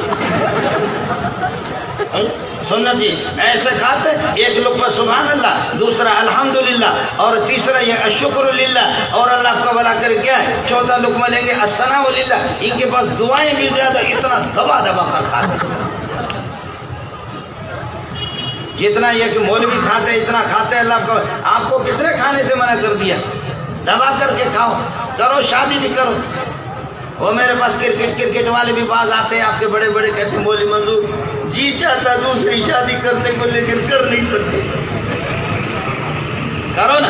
سنت جی ایسے کھاتے، ایک لقمہ سبحان اللہ، دوسرا الحمدللہ، اور تیسرا یہ الشکر للہ، اور اللہ کا بھلا کر کیا ہے 4تھا لقمہ لیں گے الثناء للہ۔ ان کے پاس دعائیں بھی زیادہ، اتنا دبا کر کھاتے، جتنا یہ کہ مولوی کھاتے اتنا کھاتے اللہ کا۔ آپ کو کس نے کھانے سے منع کر دیا؟ دبا کر کے کھاؤ، کرو شادی بھی کرو۔ وہ میرے پاس کرکٹ والے بھی باز آتے ہیں آپ کے بڑے بڑے، کہتے ہیں مولوی منظور جی چاہتا دوسری شادی کرنے کو لیکن کر نہیں سکتے۔ کرو نا،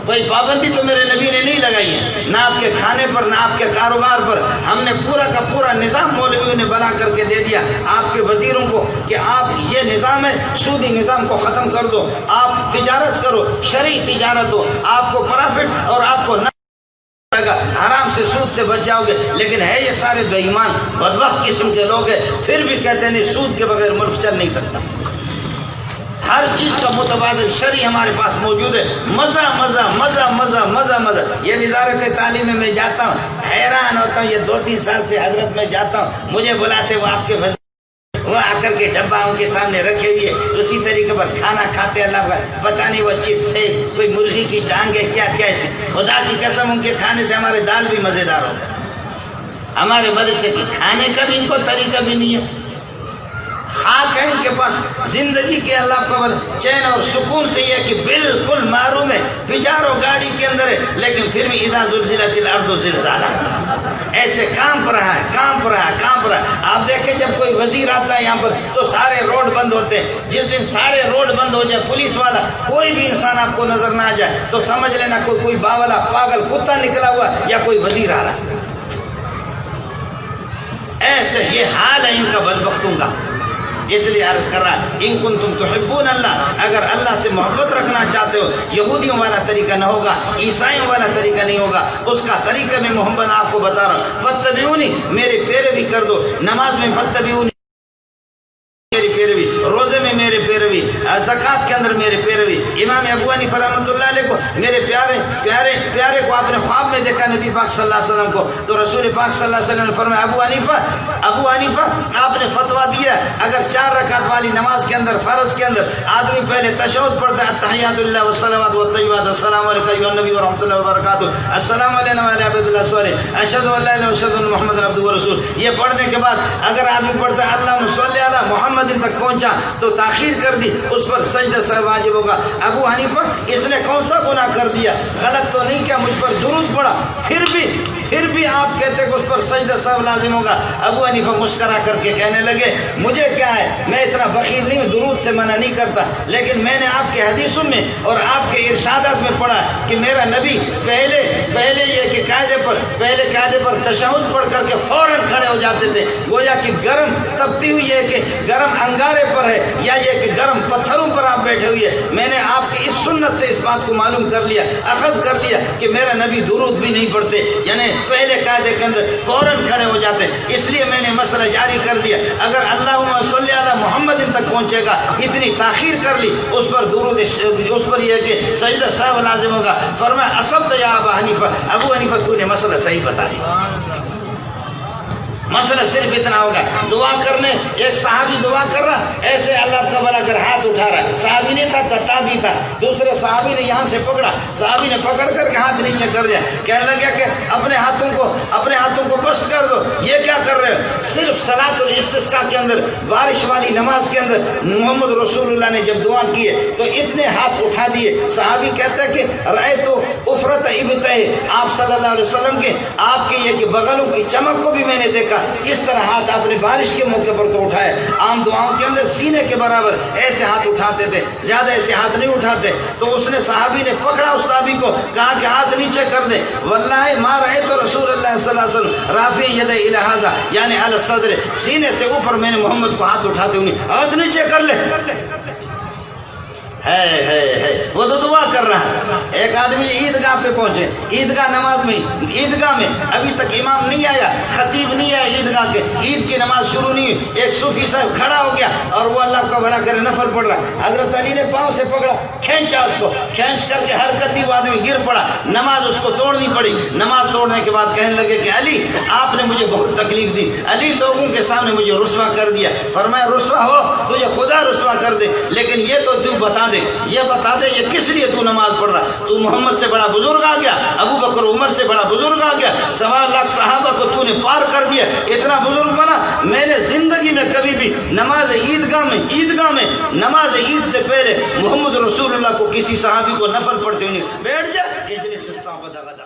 کوئی پابندی تو میرے نبی نے نہیں لگائی ہے، نہ آپ کے کھانے پر نہ آپ کے کاروبار پر۔ ہم نے پورا کا پورا نظام مولویوں نے بنا کر کے دے دیا آپ کے وزیروں کو کہ آپ یہ نظام ہے، سودی نظام کو ختم کر دو، آپ تجارت کرو، شرعی تجارت ہو، آپ کو پرافٹ اور آپ کو حرام سے سود سے بچ جاؤ گے۔ لیکن ہے یہ سارے بے ایمان بدبخت قسم کے لوگ ہیں، پھر بھی کہتے ہیں نہیں سود کے بغیر ملک چل نہیں سکتا۔ ہر چیز کا متبادل شرعی ہمارے پاس موجود ہے۔ مزہ مزہ مزہ مزہ مزہ مزہ۔ یہ وزارت تعلیم میں جاتا ہوں، حیران ہوتا ہوں، یہ 2-3 سال سے حضرت میں جاتا ہوں، مجھے بلاتے وہ آپ کے وہ آ کر کے ڈبہ ان کے سامنے رکھے ہوئے اسی طریقے پر کھانا کھاتے، اللہ کا پتہ نہیں وہ چپس ہے، کوئی مرغی کی ٹانگ ہے، کیا کیا ہے۔ خدا کی قسم ان کے کھانے سے ہمارے دال بھی مزیدار ہوتا ہے، ہمارے مدرسے کے کھانے کا بھی ان کو طریقہ بھی نہیں ہے۔ خاک ہے ان کے پاس زندگی کے اللہ قبر چین اور سکون سے، یہ کہ بالکل معروم ہے، بجارو گاڑی کے اندر ہے، لیکن پھر بھی اذا زلزلت الارض زلزالہا، ایسے کام پر رہا ہے، کام پر رہا ہے، کام پر رہا ہے۔ آپ دیکھیں جب کوئی وزیر آتا ہے یہاں پر تو سارے روڈ بند ہوتے ہیں، جس دن سارے روڈ بند ہو جائے، پولیس والا کوئی بھی انسان آپ کو نظر نہ آ جائے تو سمجھ لینا کوئی باولا پاگل کتا نکلا ہوا یا کوئی وزیر آ رہا ہے۔ ایسے یہ حال ہے ان کا بدبختوں کا۔ اس لیے عرض کر رہا ان کنتم تحبون اللہ، اگر اللہ سے محبت رکھنا چاہتے ہو، یہودیوں والا طریقہ نہ ہوگا، عیسائیوں والا طریقہ نہیں ہوگا، اس کا طریقہ میں محمد آپ کو بتا رہا ہوں۔ فاتبعونی، میرے پیروی کر دو، نماز میں فاتبعونی میری پیروی، روزے میں میرے پیروی، زکوٰۃ کے اندر میرے پیروی۔ امام ابو حنیفہ رحمۃ اللہ علیہ کو میرے پیارے پیارے پیارے کو آپ نے خواب میں دیکھا نبی پاک صلی اللہ علیہ وسلم کو، تو رسول پاک صلی اللہ علیہ وسلم نے فرمایا ابو حنیفہ آپ نے فتویٰ دیا اگر 4 رکعت والی نماز کے اندر فرض کے اندر آدمی پہلے تشہد پڑھتا ہے التحیات للہ والصلوات والطیبات السلام علیکم ایھا النبی ورحمۃ اللہ وبرکاتہ السلام علینا وعلی عباد اللہ الصالحین اشہد ان لا الہ الا اللہ واشہد ان محمد عبدہ ورسولہ، یہ پڑھنے کے بعد اگر آدمی پڑھتا ہے اللہم صلی علی محمد تک پہنچا تو تاخیر کر دی، اس پر سجدہ سہو واجب ہوگا۔ ابو حنیفہ اس نے کون سا گناہ کر دیا؟ غلط تو نہیں کیا، مجھ پر درود پڑا، پھر بھی آپ کہتے کہ اس پر سجدہ سہو لازم ہوگا۔ ابو حنیفہ مسکرا کر کے کہنے لگے مجھے کیا ہے، میں اتنا بخیل نہیں ہوں، درود سے منع نہیں کرتا، لیکن میں نے آپ کے حدیثوں میں اور آپ کے ارشادات میں پڑھا کہ میرا نبی پہلے یہ کہ قاعدے پر تشہد پڑھ کر کے فوراً کھڑے ہو جاتے تھے، گویا کہ گرم تپتی ہوئی ہے کہ گرم انگارے پر ہے یا یہ کہ گرم پتھروں پر آپ بیٹھے ہوئے۔ میں نے آپ کی اس سنت سے اس بات کو معلوم کر لیا، اخذ کر لیا کہ میرا نبی درود بھی نہیں پڑھتے، یعنی پہلے قاعدے کے اندر فوراً کھڑے ہو جاتے، اس لیے میں نے مسئلہ جاری کر دیا اگر اللہم صلی علی محمد تک پہنچے گا، اتنی تاخیر کر لی، اس پر درود اس پر یہ کہ سجدہ سہو لازم ہوگا۔ فرمایا اصبت یا ابا حنیفہ، ابو حنیفہ تو نے مسئلہ صحیح بتایا۔ مسئلہ صرف اتنا ہوگا، دعا کرنے ایک صحابی دعا کر رہا، ایسے اللہ کا بلا کر ہاتھ اٹھا رہا ہے، صحابی نہیں تھا تابعی تھا، دوسرے صحابی نے یہاں سے پکڑا، صحابی نے پکڑ کر کے ہاتھ نیچے کر دیا، کہنے لگا کہ اپنے ہاتھوں کو بست کر دو، یہ کیا کر رہے ہو؟ صرف صلاۃ الاستسقاء کے اندر، بارش والی نماز کے اندر محمد رسول اللہ نے جب دعا کی ہے تو اتنے ہاتھ اٹھا دیے۔ صحابی کہتا ہے کہ رأیت افرت ابطہ، آپ صلی اللہ علیہ وسلم کے آپ کے یہ کہ بغلوں کی چمک کو بھی میں نے دیکھا، اس طرح ہاتھ آپ نے بارش کے موقع پر تو اٹھائے، عام دعاؤں کے اندر سینے کے برابر ایسے ہاتھ اٹھاتے تھے، زیادہ ایسے ہاتھ نہیں اٹھاتے۔ تو اس نے صحابی نے پکڑا اس صحابی کو، کہا کہ ہاتھ نیچے کر دے، واللہ ما رأیت رسول اللہ صلی اللہ علیہ وسلم رافع یدہ الی ھذا، یعنی علی الصدر، سینے سے اوپر میں نے محمد کو ہاتھ اٹھاتے ہوئے، ہاتھ نیچے کر لے، ہے وہ تو دعا کر رہا ہے۔ ایک آدمی عیدگاہ پہ پہنچے، عیدگاہ نماز میں، عیدگاہ میں ابھی تک امام نہیں آیا، خطیب نہیں آیا عیدگاہ کے، عید کی نماز شروع نہیں ہوئی، ایک صوفی صاحب کھڑا ہو گیا اور وہ اللہ کا بھلا کرے نفل پڑھ رہا، حضرت علی نے پاؤں سے پکڑا، کھینچا اس کو، کھینچ کر کے حرکت دی، وہ آدمی گر پڑا، نماز اس کو توڑنی پڑی۔ نماز توڑنے کے بعد کہنے لگے کہ علی آپ نے مجھے بہت تکلیف دی، علی لوگوں کے سامنے مجھے رسوا کر دیا۔ فرمایا رسوا ہو، تجھے خدا رسوا کر دے، لیکن یہ تو تو بتا دے، یہ بتا دے یہ کس لیے تو نماز پڑھ رہا؟ تو محمد سے بڑا بزرگ آ گیا، ابو بکر عمر سے بڑا بزرگ آ گیا، 1.25 لاکھ صحابہ کو تو نے پار کر دیا، اتنا بزرگ بنا۔ میں نے زندگی میں کبھی بھی نماز عیدگاہ میں نماز عید سے پہلے محمد رسول اللہ کو کسی صحابی کو نفل پڑھتے ہوئے بیٹھ جا، اجلس استعبد غدا۔